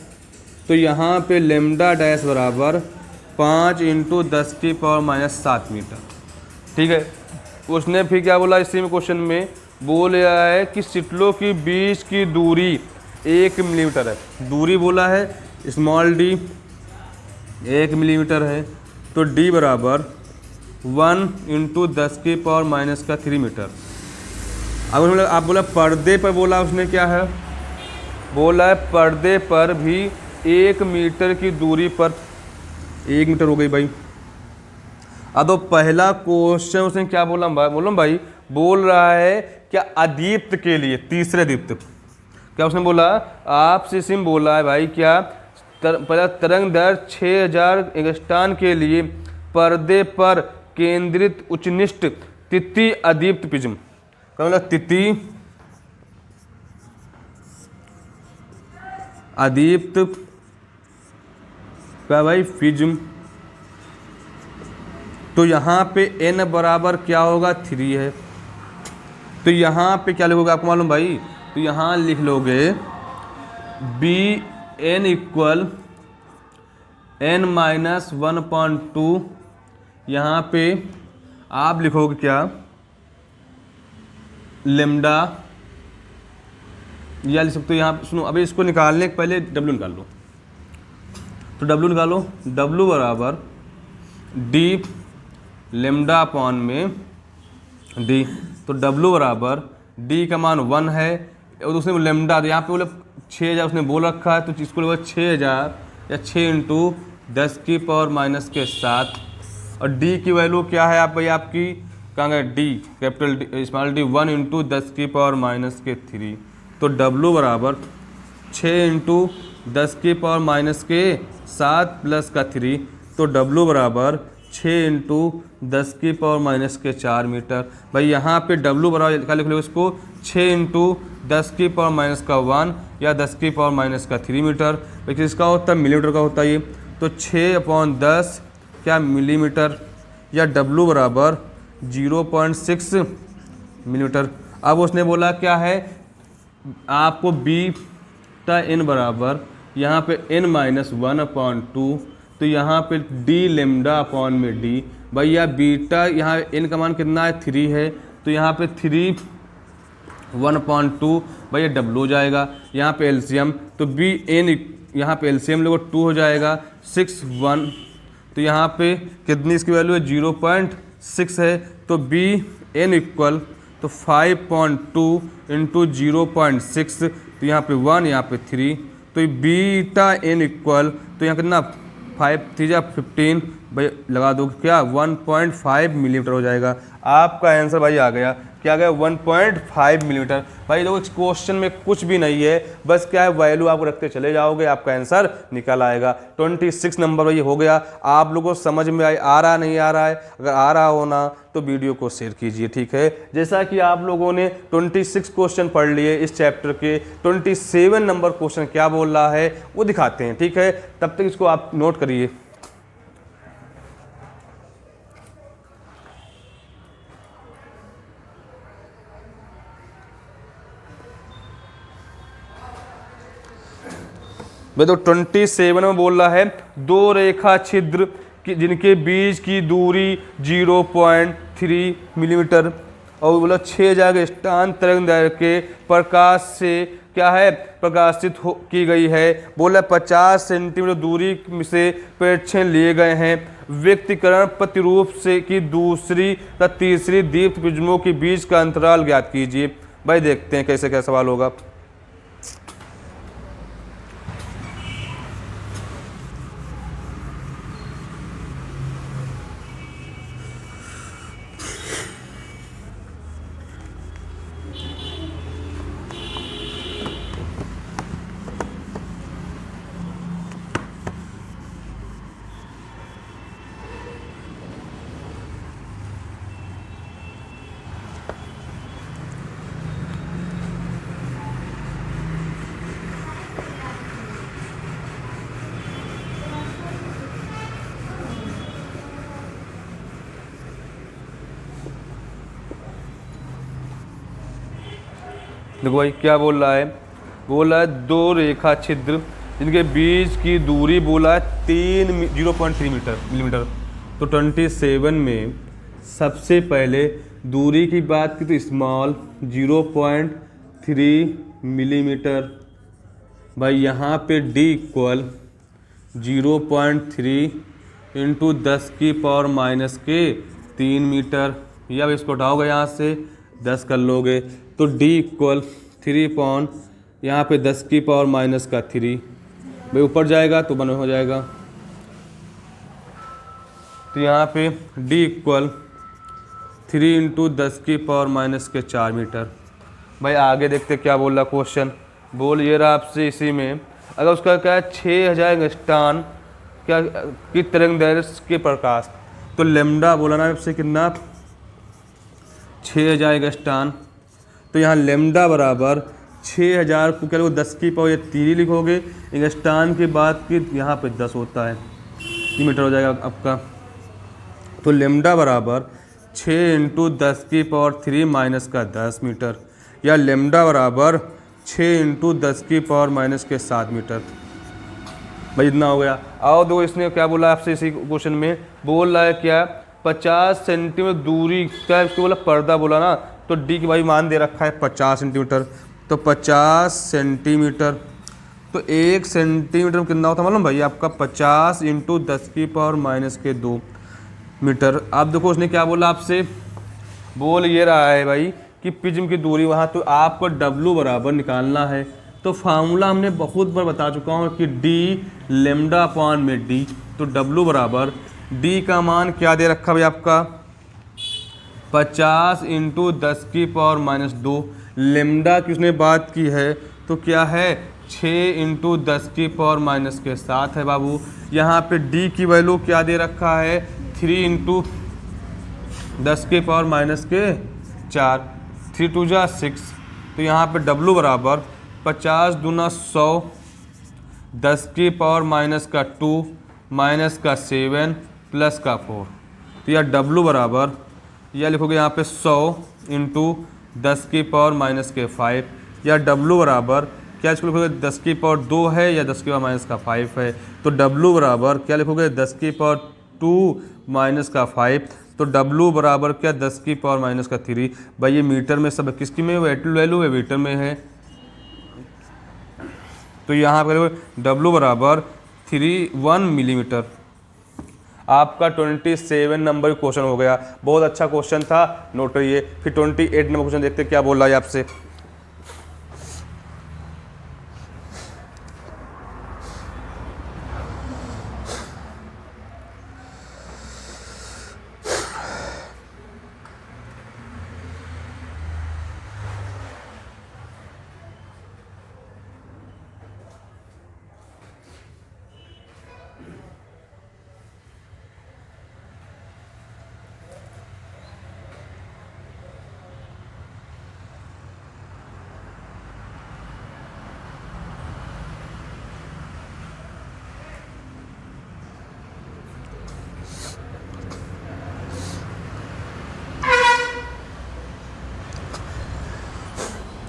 तो यहाँ पे लेमडा डैश बराबर 5 × 10⁻⁻7 मीटर। ठीक है। उसने फिर क्या बोला इसी में क्वेश्चन में, बोल रहा है कि सिटलों की बीच की दूरी 1 मिलीमीटर है। दूरी बोला है स्मॉल डी 1 मिलीमीटर है, तो डी बराबर 1 × 10⁻³ मीटर। अब आप बोला पर्दे पर, बोला उसने क्या है, बोला है पर्दे पर भी 1 मीटर की दूरी पर 1 मीटर हो गई भाई। अब तो पहला क्वेश्चन उसने क्या बोला भाई, बोल रहा है क्या अदीप्त के लिए, तीसरे दीप्त क्या उसने बोला आपसे सिम बोला है भाई क्या पहला तरंगदैर्घ्य 6000 एंगस्ट्रॉन के लिए पर्दे पर केंद्रित उच्चनिष्ठ तृतीय अदीप्त प्रिज्म का मतलब तृतीय अदीप्त का भाई प्रिज्म, तो यहाँ पे n बराबर क्या होगा 3 है, तो यहाँ पे क्या लिखोगे आपको मालूम भाई, तो यहाँ लिख लोगे Bn = n-1/2। यहाँ पे आप लिखोगे क्या लेमडा, या लिख सकते हो यहाँ सुनो, अभी इसको निकालने के पहले W निकाल लो, तो W निकालो, W बराबर D लेमडा अपॉन में D, तो W बराबर D का मान 1 है, और उसने लेमडा यहाँ पे बोले 6000 उसने बोल रखा है, तो इसको लगेगा 6000 या 6 × 10⁻⁻7 और डी की वैल्यू क्या है आप भाई आपकी, कहाँ गए D, capital D small D 1 into 10⁻³ तो W बराबर 6 इंटू 10⁻⁷ प्लस का 3 तो W बराबर 6 इंटू 10⁻⁴ मीटर। भाई यहाँ पे W बराबर क्या लिख लो इसको 6 इंटू 10⁻⁻1 या 10⁻⁻³ मीटर। भाई किसका होता है, मिलीमीटर का होता है ये, तो 6/10 क्या मिलीमीटर, या W बराबर 0.6 मिलीमीटर। अब उसने बोला क्या है आपको बीटा n बराबर यहाँ पे n-1/2 तो यहाँ पे d लेमडा अपॉन में d। भैया बीटा यहाँ n का मान कितना है 3 है तो यहाँ पे 3 1/2 भैया W हो जाएगा। यहाँ पे एलसीएम तो b n यहाँ पे एलसीएम लोगों 2 हो जाएगा 6 1 तो यहाँ पे कितनी इसकी वैल्यू है 0.6 है तो b n इक्वल तो 5.2 इंटू 0.6 तो यहाँ पे 1 यहाँ पे 3 तो ये बीटा n इक्वल तो यहाँ कितना 5 3 15 भाई लगा दो क्या 1.5 मिलीमीटर हो जाएगा। आपका आंसर भाई आ गया, क्या गया 1.5 मिलीमीटर। भाई देखो इस क्वेश्चन में कुछ भी नहीं है, बस क्या है वैल्यू आप रखते चले जाओगे आपका आंसर निकल आएगा। 26 नंबर भाई हो गया। आप लोगों को समझ में आ रहा नहीं आ रहा है, अगर आ रहा हो ना तो वीडियो को शेयर कीजिए, ठीक है। जैसा कि आप लोगों ने 26 क्वेश्चन पढ़ लिए इस चैप्टर के, 27 नंबर क्वेश्चन क्या बोल रहा है वो दिखाते हैं, ठीक है। तब तक इसको आप नोट करिए। भाई तो 27 में बोल रहा है दो रेखा छिद्र जिनके बीच की दूरी 0.3 मिलीमीटर और बोला 6 जगह स्टान तरंगदैर्घ्य के प्रकाश से क्या है प्रकाशित की गई है। बोला 50 सेंटीमीटर दूरी से प्रक्षेपण लिए गए हैं। व्यक्तिकरण प्रतिरूप से की दूसरी तथा तीसरी दीप्त प्रिज्मों के बीच का अंतराल ज्ञात कीजिए। भाई देखते हैं कैसे क्या सवाल होगा। देखो भाई क्या बोल रहा है, बोला है दो रेखा छिद्र जिनके बीच की दूरी बोला है 0.3 मिलीमीटर। तो 27 में सबसे पहले दूरी की बात की तो स्मॉल 0.3 मिलीमीटर। भाई यहाँ पे d इक्वल 0.3 इंटू 10⁻⁻3 मीटर। या इसको उठाओगे यहाँ से 10 कर लोगे तो d इक्वल 3 यहाँ पे 10⁻⁻3 भाई ऊपर जाएगा तो 1 हो जाएगा। तो यहाँ पे d इक्वल 3 इंटू 10⁻⁻4 मीटर। भाई आगे देखते क्या बोल रहा क्वेश्चन। बोल ये रहा आपसे इसी में अगर उसका क्या है 6000 एंगस्ट्रॉन क्या की तरंगदैर्घ्य के प्रकाश तो लेमडा बोला ना आपसे कितना 6000 एंगस्ट्रॉन। तो यहाँ लेमडा बराबर 6000 को क्या लोगे 10⁻³ लिखोगे। एंगस्ट्रॉन की बात की यहाँ पे 10 होता है मीटर हो जाएगा आपका। तो लेमडा बराबर 6 इंटू 10⁻³ - 10 मीटर या लेमडा बराबर 6 इंटू 10⁻⁻7 मीटर। भाई इतना हो गया। आओ दो इसने क्या बोला आपसे इसी क्वेश्चन में बोल रहा है क्या 50 सेंटीमीटर दूरी क्या है इसको बोला पर्दा बोला ना तो डी की भाई मान दे रखा है 50 सेंटीमीटर। तो 50 सेंटीमीटर तो 1 सेंटीमीटर कितना होता है मालूम भाई आपका 50 इंटू 10⁻⁻2 मीटर। आप देखो उसने क्या बोला आपसे बोल ये रहा है भाई कि प्रिज्म की दूरी वहाँ तो आपको W बराबर निकालना है। तो फार्मूला हमने बहुत बार बता चुका हूँ कि D लेमडा अपॉन में D तो W बराबर डी का मान क्या दे रखा भाई आपका 50 इंटू 10⁻²। लेमडा की उसने बात की है तो क्या है 6 इंटू 10⁻⁻7 है बाबू। यहाँ पे डी की वैल्यू क्या दे रखा है 3 इंटू 10⁻⁴ 3 2 जा 6। तो यहाँ पे डब्लू बराबर 50 दूना 100 10⁻⁻2 -7 +4। तो यह डब्लू बराबर यह लिखोगे यहाँ पे 100 इंटू 10⁻⁻5 या डब्लू बराबर क्या इसको लिखोगे 10⁻2 है या 10⁻⁵ है। तो डब्लू बराबर क्या लिखोगे 10⁻2 - 5। तो डब्लू बराबर क्या 10⁻⁻3। भाई ये मीटर में सब किसकी में वैल्यू है मीटर में है। तो यहाँ पर डब्लू बराबर 1 मिलीमीटर। आपका 27 नंबर क्वेश्चन हो गया। बहुत अच्छा क्वेश्चन था, नोट करिए। फिर 28 नंबर क्वेश्चन देखते क्या बोल रहा है आपसे।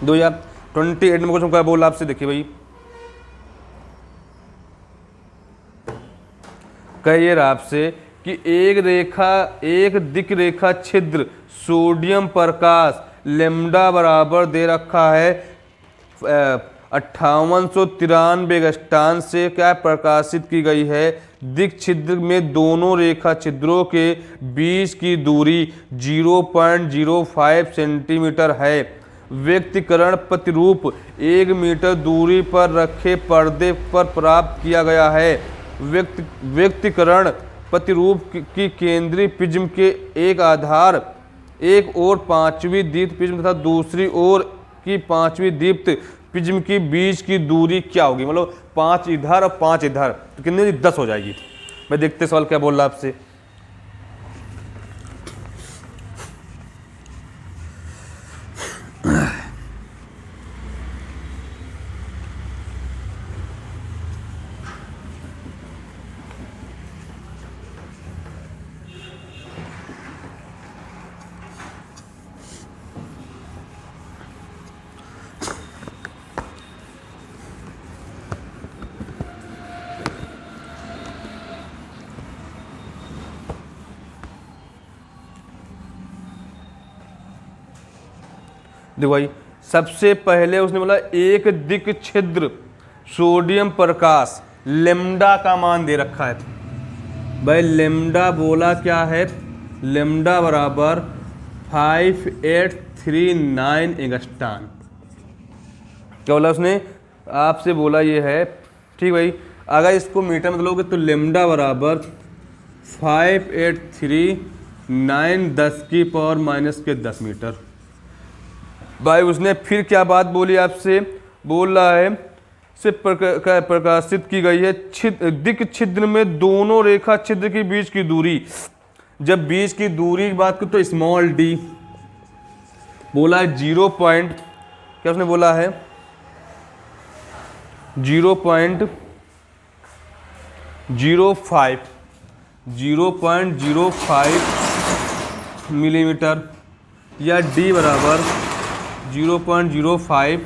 दो यार 28 में क्वेश्चन क्या बोला आपसे, देखिए भाई कहिए आपसे कि एक दिक रेखा छिद्र सोडियम प्रकाश लेमडा बराबर दे रखा है 5893 एंगस्ट्रॉन से क्या प्रकाशित की गई है। दिक छिद्र में दोनों रेखा छिद्रों के बीच की दूरी 0.05 सेंटीमीटर है। व्यक्तिकरण प्रतिरूप 1 मीटर दूरी पर रखे पर्दे पर प्राप्त किया गया है। व्यक्तिकरण प्रतिरूप की केंद्रीय प्रिज्म के एक ओर 5वीं दीप्त प्रिज्म तथा दूसरी ओर की 5वीं दीप्त प्रिज्म की बीच की दूरी क्या होगी। मतलब 5 इधर और 5 इधर, तो कितनी 10 हो जाएगी। मैं देखते सवाल क्या बोल रहा आपसे। देखो भाई सबसे पहले उसने बोला एक दिक छिद्र सोडियम प्रकाश लेमडा का मान दे रखा है। भाई लेमडा बोला क्या है, लेमडा बराबर 5839 एंगस्ट्रॉन। क्या बोला उसने आपसे, बोला ये है ठीक भाई। अगर इसको मीटर में लोगे तो लेमडा बराबर 5839 10⁻⁻10 मीटर। भाई उसने फिर क्या बात बोली आपसे, बोल रहा है से प्रकाशित की गई है दिक छिद्र में दोनों रेखा छिद्र के बीच की दूरी। जब बीच की दूरी की बात करें तो स्मॉल डी बोला है 0. क्या उसने बोला है 0.05 मिलीमीटर या डी बराबर 0.05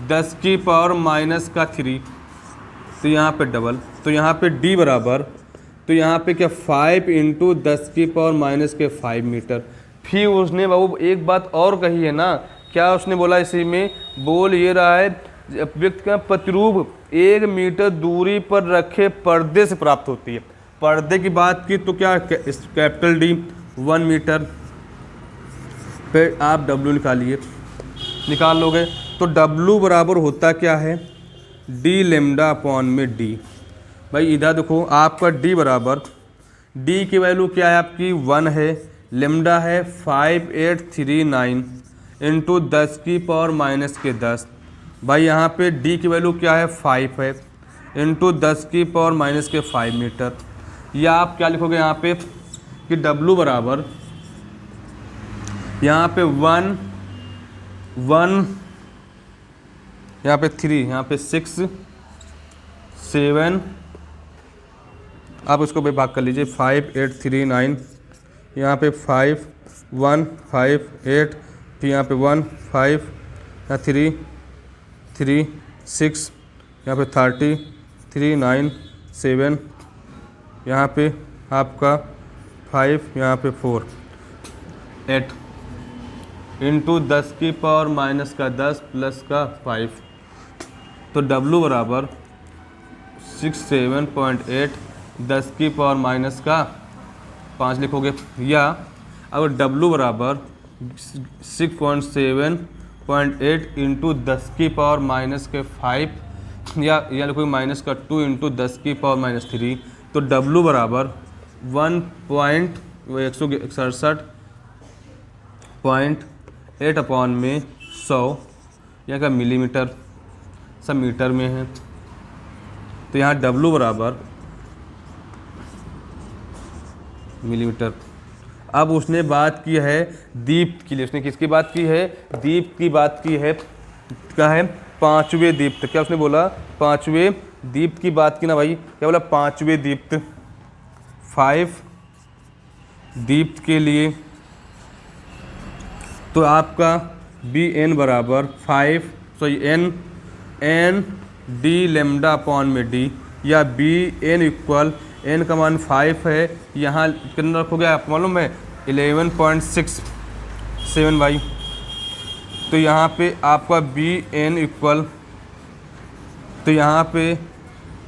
10⁻⁻3। तो यहाँ पे डबल, तो यहाँ पे डी बराबर, तो यहाँ पे क्या 5 इंटू 10⁻⁻5 मीटर। फिर उसने बाबू एक बात और कही है ना, क्या उसने बोला इसी में, बोल ये रहा है व्यक्ति का प्रतिरूप 1 मीटर दूरी पर रखे पर्दे से प्राप्त होती है। पर्दे की बात की तो क्या कैपिटल डी 1 मीटर पे आप डब्ल्यू निकाल लोगे। तो डब्ल्यू बराबर होता क्या है डी लेमडा अपॉन में डी। भाई इधर देखो आपका डी बराबर डी की वैल्यू क्या है आपकी 1 है, लेमडा है 5839 इंटू 10 की पावर माइनस के 10। भाई यहाँ पे डी की वैल्यू क्या है 5 है इंटू 10 की पावर माइनस के 5 मीटर। या आप क्या लिखोगे यहाँ पे कि W बराबर यहाँ पे 1 1 यहाँ पे 3 यहाँ पे 6 7 आप इसको भी भाग कर लीजिए 5839 यहाँ पे 5 1 5 8 फिर यहाँ पे 1 5 यहाँ 3 3 6 यहाँ पे 30 3 9 7 यहाँ पे आपका 5 यहाँ पे 4 8 इंटू 10 की पावर माइनस का 10 प्लस का 5। तो W बराबर 67.8 10 की पावर माइनस का 5 लिखोगे। या अगर W बराबर 6.7.8 इंटू 10 की पावर माइनस के 5 या लिखोगे माइनस का 2 इंटू 10 की पावर माइनस 3। तो W बराबर 1.167.8 अपॉन में 100 या का मिलीमीटर, सब मीटर में है। तो यहाँ W बराबर मिलीमीटर। अब उसने बात की है दीप्त के लिए, उसने किसकी बात की है? दीप्त की बात की है। क्या है? पांचवें दीप्त। क्या उसने बोला? पांचवें दीप्त की बात की ना भाई। क्या बोला? पांचवें दीप्त 5 दीप्त के लिए। तो आपका बी एन बराबर 5 एन डी लेमडा अपॉन में डी, या बी एन इक्वल एन का मान 5 है, यहाँ कितना रखोगे आप मालूम है? 11.67 भाई। तो यहाँ पे आपका बी एन इक्वल, तो यहाँ पे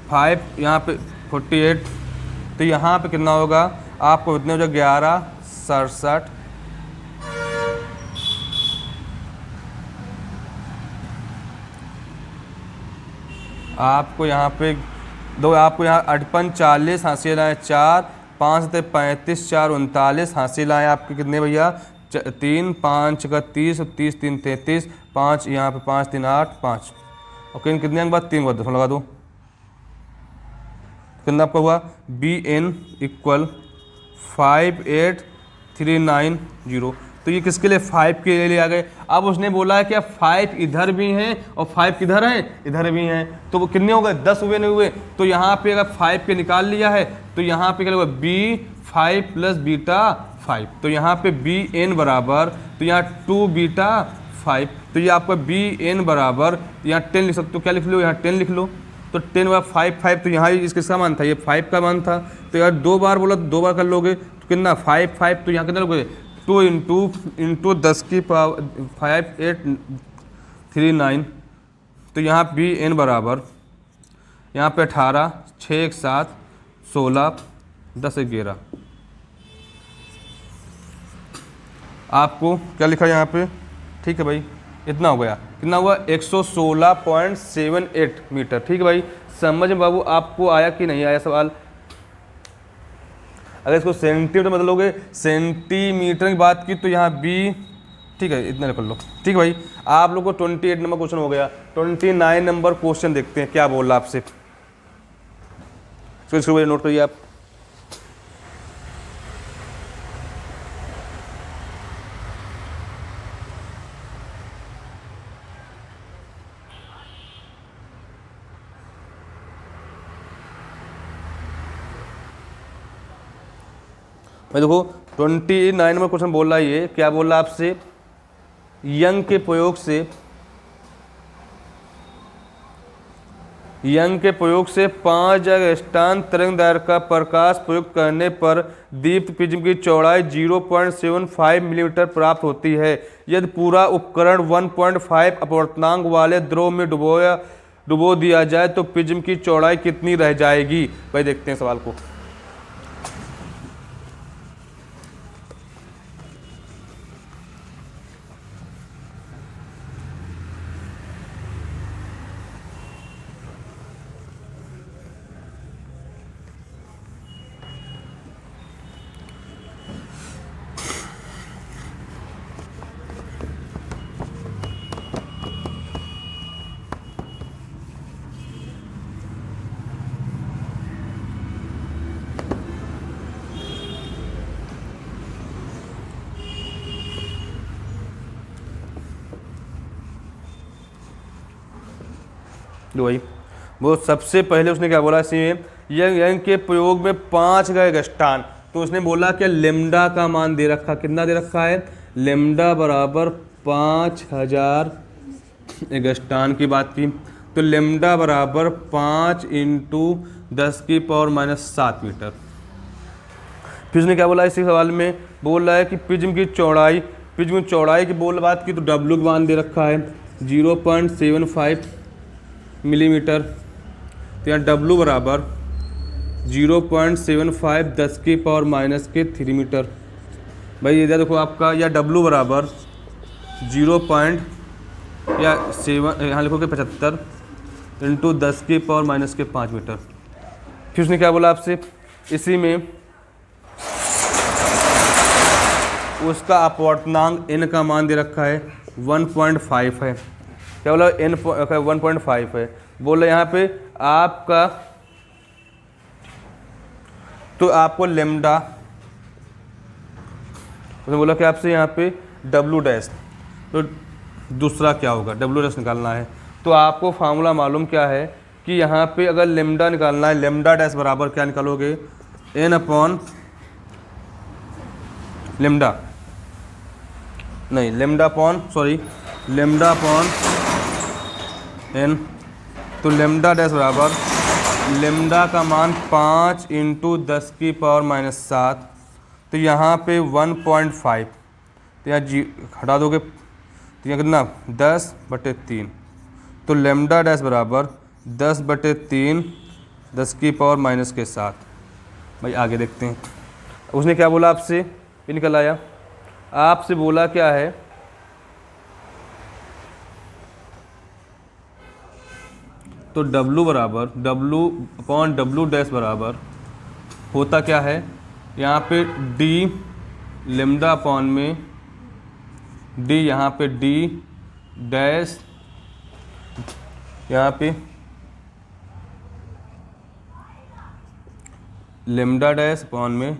5 यहाँ पे 48, तो यहाँ पे कितना होगा आपको? कितने हो जाए? 11.67। आपको यहाँ पे दो, आपको यहाँ 58 40 हासिल आए 4 5 से 35 4 39 हासिल आए आपके कितने भैया? 3 5 का 30 30 3 33 5 यहाँ पे 5 3 8 5। ओके, कितने के बाद 3 बाद 10 लगा दो। कितना आपका हुआ? B N equal 58390। तो ये किसके लिए? 5 के लिए आ गए। अब उसने बोला है कि अब 5 इधर भी हैं और 5 किधर हैं? इधर भी हैं। तो वो कितने हो गए? 10 हुए नहीं हुए? तो यहाँ पे अगर 5 के निकाल लिया है तो यहाँ पे क्या होगा? B 5 plus beta 5। तो यहाँ पे बी एन बराबर, तो यहाँ 2 बीटा 5। तो ये आपका बी एन बराबर यहाँ 10 लिख सकते हो। क्या लिख लो? यहाँ 10 लिख लो। तो 10 बार 5 5, तो यहाँ इसका मान था, ये 5 का मान था। तो यार 2 बार बोला तो 2 बार कर लोगे तो कितना? 5 5। तो यहाँ कितना लोगे? 2 इंटू 10 की पावर 5839। तो यहाँ बी एन बराबर यहाँ पे 18 6 1 7 16 10 11। आपको क्या लिखा यहाँ पे? ठीक है भाई, इतना हो गया। कितना हुआ? 116.78 मीटर। ठीक है भाई, समझ में बाबू आपको आया कि नहीं आया सवाल? अगर इसको सेंटीमीटर बदलोगे, सेंटीमीटर की बात की तो यहाँ बी, ठीक है इतना कर लो। ठीक है भाई, आप लोग को 28 नंबर क्वेश्चन हो गया। 29 नंबर क्वेश्चन देखते हैं क्या बोल रहा आपसे। इसको नोट करिए आप। भाई देखो 29 नंबर क्वेश्चन बोल रहा है, ये क्या बोल रहा है आपसे? यंग के प्रयोग से 5 जगस्टान तरंग दैर्घ्य का प्रकाश प्रयुक्त करने पर दीप्त प्रिज्म की चौड़ाई 0.75 मिलीमीटर प्राप्त होती है। यदि पूरा उपकरण 1.5 अपवर्तनांक वाले द्रव में डुबो दिया जाए तो प्रिज्म की चौड़ाई कितनी रह जाएगी? भाई देखते हैं सवाल को। लो भाई, वो सबसे पहले उसने क्या बोला इसमें, यंग के प्रयोग में 5 का एगस्टान, तो उसने बोला कि लेमडा का मान दे रखा, कितना दे रखा है, लेमडा बराबर 5000 एगस्टान की बात की। तो लेमडा बराबर 5 × 10⁻⁷ मीटर। फिर उसने क्या बोला इसी सवाल में, बोल रहा है कि प्रिज्म की चौड़ाई, प्रिज्म की चौड़ाई की बोल बात की तो डब्ल्यू का मान दे रखा है 0.75 मिलीमीटर। तो यहाँ डब्ल्यू बराबर 0.75 10⁻³ मीटर। भाई इधर देखो आपका, या डब्ल्यू बराबर 0. या 7 यहाँ लिखोगे 75 × 10⁻⁵ मीटर। फिर उसने क्या बोला आपसे, इसी में उसका अपवर्तनांक n का मान दे रखा है 1.5 है। क्या बोला, n 1.5 है। बोल रहे यहाँ पे आपका, तो आपको लेमडा, उसने बोला कि आपसे यहाँ पे डब्ल्यू डैश, तो दूसरा क्या होगा, डब्ल्यू डैश निकालना है। तो आपको फार्मूला मालूम क्या है कि यहाँ पे अगर लेमडा निकालना है, लेमडा डैश बराबर क्या निकालोगे, n/, लेमडा नहीं, लेमडा अपॉन n। तो लेमडा डैश बराबर, लेमडा का मान 5 × 10⁻⁷, तो यहाँ पे 1.5, तो यहाँ हटा दोगे तो यहाँ कितना 10/3। तो लेमडा डैश बराबर 10/3 10⁻⁷। भाई आगे देखते हैं, उसने क्या बोला आपसे, ये निकल आया, आपसे बोला क्या है, तो W बराबर W/W डैश बराबर होता क्या है, यहाँ पे D लेमडा अपॉन में D, यहाँ पे D डैश, यहाँ पे लेमडा डैश अपॉन में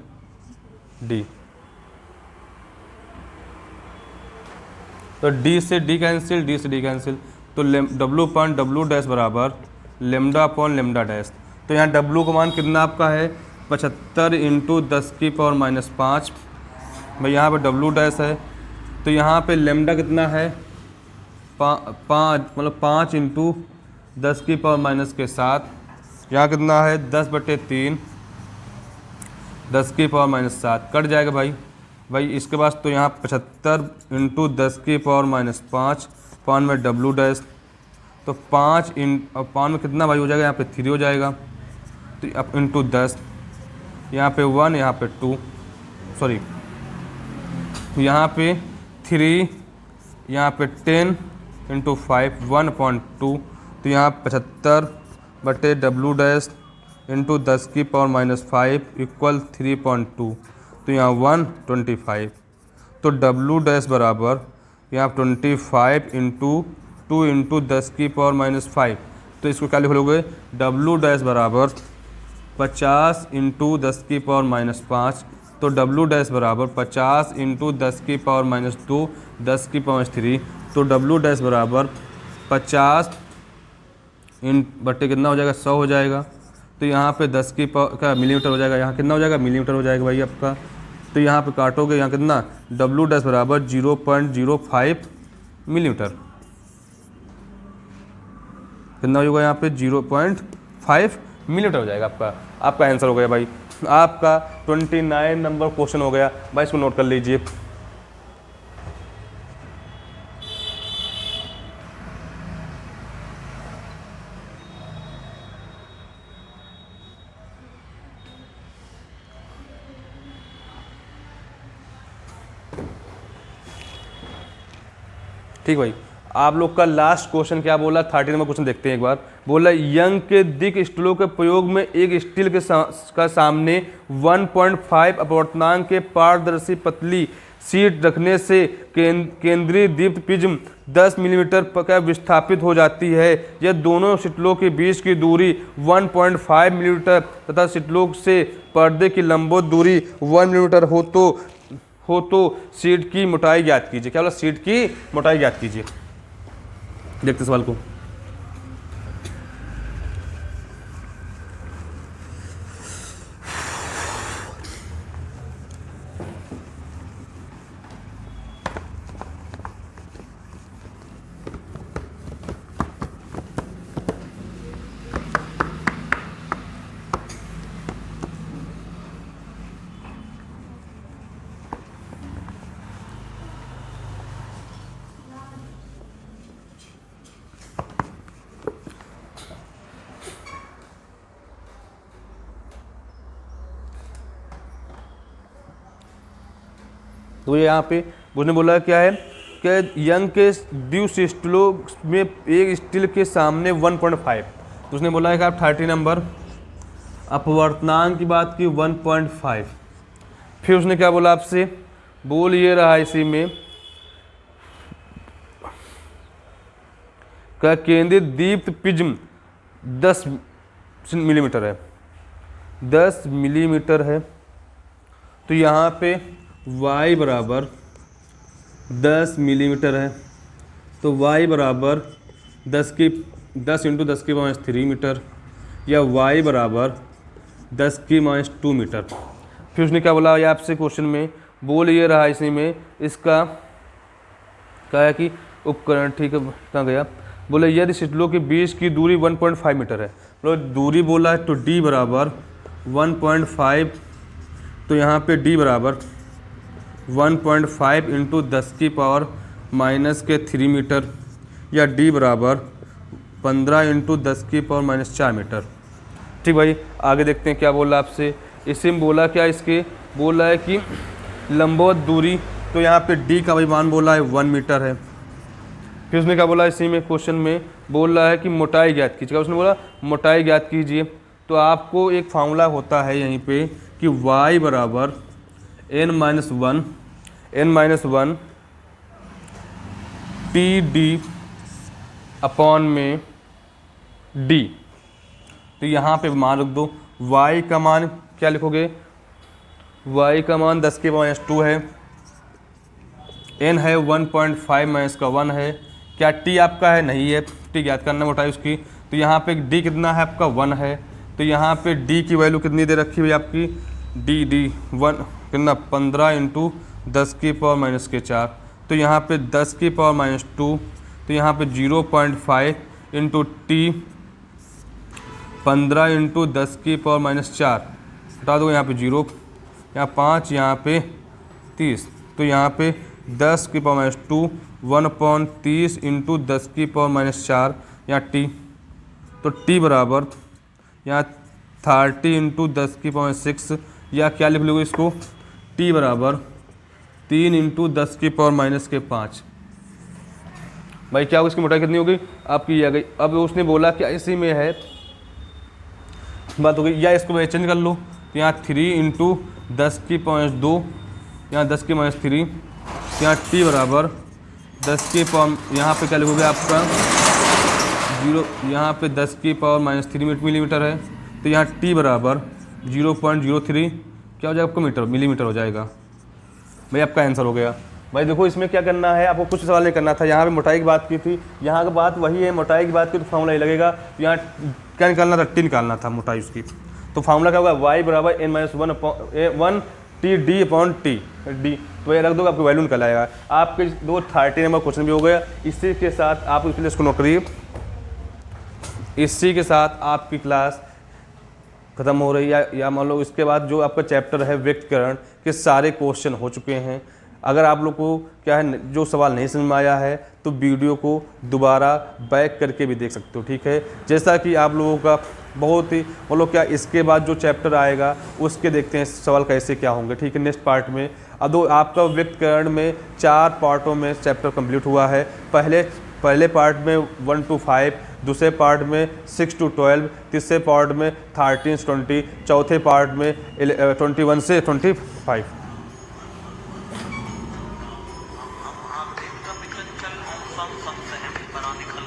D। तो D से D कैंसिल, D से D कैंसिल, तो W/W डैश बराबर लेमडा अपॉन लेमडा डैश। तो यहाँ W का मान कितना आपका है 75 × 10⁻⁵। भाई यहाँ पे W डैश है, तो यहाँ पे लेमडा कितना है 5 मतलब 5 × 10⁻⁷। यहाँ कितना है 10/3 10⁻⁷, कट जाएगा भाई इसके पास। तो यहाँ 75 × 10⁻⁵, पान में W डैश, तो 5 पान में कितना भाई हो जाएगा, यहाँ पे 3 हो जाएगा, तो अब × 10, यहाँ पे 1, यहाँ पे 2, सॉरी यहाँ पे 3, यहाँ पे 10 × 5 1/2, तो यहाँ 75/W डैश × 10⁻⁵ इक्वल 3.2, तो यहाँ 125। तो W डैश बराबर यहाँ 25 × 2 × 10⁻⁵, तो इसको क्या लिख लोगे, W डैश बराबर 50 × 10⁻⁵, तो W डैश बराबर 50 × 10⁻⁻2 10⁻3, तो W डैश बराबर 50 बट्टे कितना हो जाएगा 100 हो जाएगा। तो यहाँ पे 10 की क्या मिलीमीटर हो जाएगा, यहाँ कितना हो जाएगा मिलीमीटर हो जाएगा भाई आपका। तो यहाँ पे काटोगे, यहाँ कितना W डैश बराबर 0.05 मिलीमीटर, कितना होगा यहाँ पे 0.5 मिलीमीटर हो जाएगा आपका आंसर हो गया भाई। आपका 29 नंबर क्वेश्चन हो गया भाई, इसको नोट कर लीजिए। ठीक भाई, आप लोग का लास्ट क्वेश्चन क्या बोला, 30 नंबर क्वेश्चन देखते हैं एक बार। बोला यंग के दिक स्टीलों के प्रयोग में एक स्टील के का सामने 1.5 अपवर्तनांक के पारदर्शी पतली शीट रखने से केंद्रीय दीप्त प्रिज्म 10 मिलीमीटर का विस्थापित हो जाती है। यह दोनों शीटलों के बीच की दूरी 1.5 मिलीमीटर तथा शीटलों से पर्दे की लंबवत दूरी 1 मिलीमीटर हो तो शीट की मोटाई ज्ञात कीजिए। क्या बोला, शीट की मोटाई ज्ञात कीजिए। देखते सवाल को। तो ये यहाँ पे उसने बोला क्या है कि यंग के द्विसिस्टलों में एक स्टील के सामने 1.5, तो उसने बोला है कि आप 30 नंबर अपवर्तनांक की बात की 1.5। फिर उसने क्या बोला आपसे, बोल ये रहा इसी में का केंद्रित दीप्त प्रिज्म 10 मिलीमीटर है, 10 मिलीमीटर है। तो यहाँ पे y बराबर 10 मिलीमीटर है, तो y बराबर 10 इंटू 10 की माइनस 3 मीटर, या y बराबर 10 की माइनस 2 मीटर। फिर उसने क्या बोला ये आपसे क्वेश्चन में, बोल ये रहा इसी में इसका क्या है कि उपकरण, ठीक है कहाँ गया, बोले यदि शटलों के बीच की दूरी 1.5 मीटर है, मतलब दूरी बोला है तो d बराबर 1.5, तो यहाँ पे d बराबर 1.5 इंटू 10 की पावर माइनस के 3 मीटर, या d बराबर 15 इंटू 10 की पावर माइनस 4 मीटर। ठीक भाई, आगे देखते हैं क्या बोला आपसे। इसी में बोला क्या, इसके बोला है कि लंबवत दूरी, तो यहाँ पे d का भाई मान बोला है 1 मीटर है। फिर उसने क्या बोला इसी में क्वेश्चन में, बोल रहा है कि मोटाई ज्ञात कीजिए। उसने बोला मोटाई ज्ञात कीजिए, तो आपको एक फार्मूला होता है यहीं पे कि y बराबर n-1 TD अपॉन में d। तो यहाँ पे मान रख दो, y का मान क्या लिखोगे, y का मान 10 के माइनस 2 है, n है 1.5 माइनस का 1 है, क्या t आपका है, नहीं है, t ज्ञात करना मोटाई उसकी। तो यहाँ पे d कितना है आपका 1 है, तो यहाँ पे d की वैल्यू कितनी दे रखी हुई आपकी, d 1 कितना 15 इंटू 10 की पावर माइनस के 4, तो यहाँ पे 10 की पावर माइनस 2, तो यहाँ पे 0.5 इंटू टी 15 इंटू 10 की पावर माइनस 4, हटा दो यहाँ पे 0, यहाँ 5, यहाँ पे 30, तो यहाँ पे 10 की पावर माइनस 2 1/30 इंटू 10 की पावर माइनस 4, यहाँ टी, तो टी बराबर यहाँ 30 इंटू 10 की पावर 6, या क्या लिख लोगे इसको, टी बराबर 3 इंटू 10 की पावर माइनस के 5। भाई क्या होगी, इसकी मोटाई कितनी हो गई आपकी, आ गई। अब उसने बोला कि इसी में है बात हो गई, या इसको चेंज कर लो, तो यहाँ 3 इंटू 10 की पावर 2, यहाँ 10 की माइनस 3, यहाँ टी बराबर 10 की पावर, यहाँ पे क्या लिखोगे आपका 0, यहाँ पे 10 की पावर माइनस 3 मिलीमीटर है, तो यहाँ टी बराबर 0.03 क्या हो जाएगा आपको, मीटर मिलीमीटर हो जाएगा। भाई आपका आंसर हो गया। भाई देखो इसमें क्या करना है, आपको कुछ सवाल नहीं करना था, यहाँ पे मोटाई की बात की थी, यहाँ की बात वही है, मोटाई की बात की तो फार्मूला ही लगेगा। यहाँ क्या निकालना था, टी निकालना था मोटाई उसकी, तो फार्मूला क्या होगा, y बराबर n-1 T D upon T D, तो ये रख दो आपको वैल्यू निकल आएगा। आपके 30 नंबर क्वेश्चन भी हो गया। इसी के साथ आप इसलिए इसको नौकरी, इसी के साथ आपकी क्लास खत्म हो रही है, या मान लो इसके बाद जो आपका चैप्टर है व्यक्तिकरण के सारे क्वेश्चन हो चुके हैं। अगर आप लोग को क्या है जो सवाल नहीं समझ में आया है तो वीडियो को दोबारा बैक करके भी देख सकते हो, ठीक है। जैसा कि आप लोगों का बहुत ही मतलब क्या इसके बाद जो चैप्टर आएगा उसके देखते हैं सवाल कैसे क्या होंगे, ठीक है, नेक्स्ट पार्ट में। अब आपका व्यक्तिकरण में 4 पार्टों में चैप्टर कंप्लीट हुआ है। पहले पार्ट में 1 to 5, दूसरे पार्ट में 6 to 12, तीसरे पार्ट में 13 से 20, चौथे पार्ट में 21 से 25। हम आप दिन का बिकन चल हम सब संग सहम परा निकल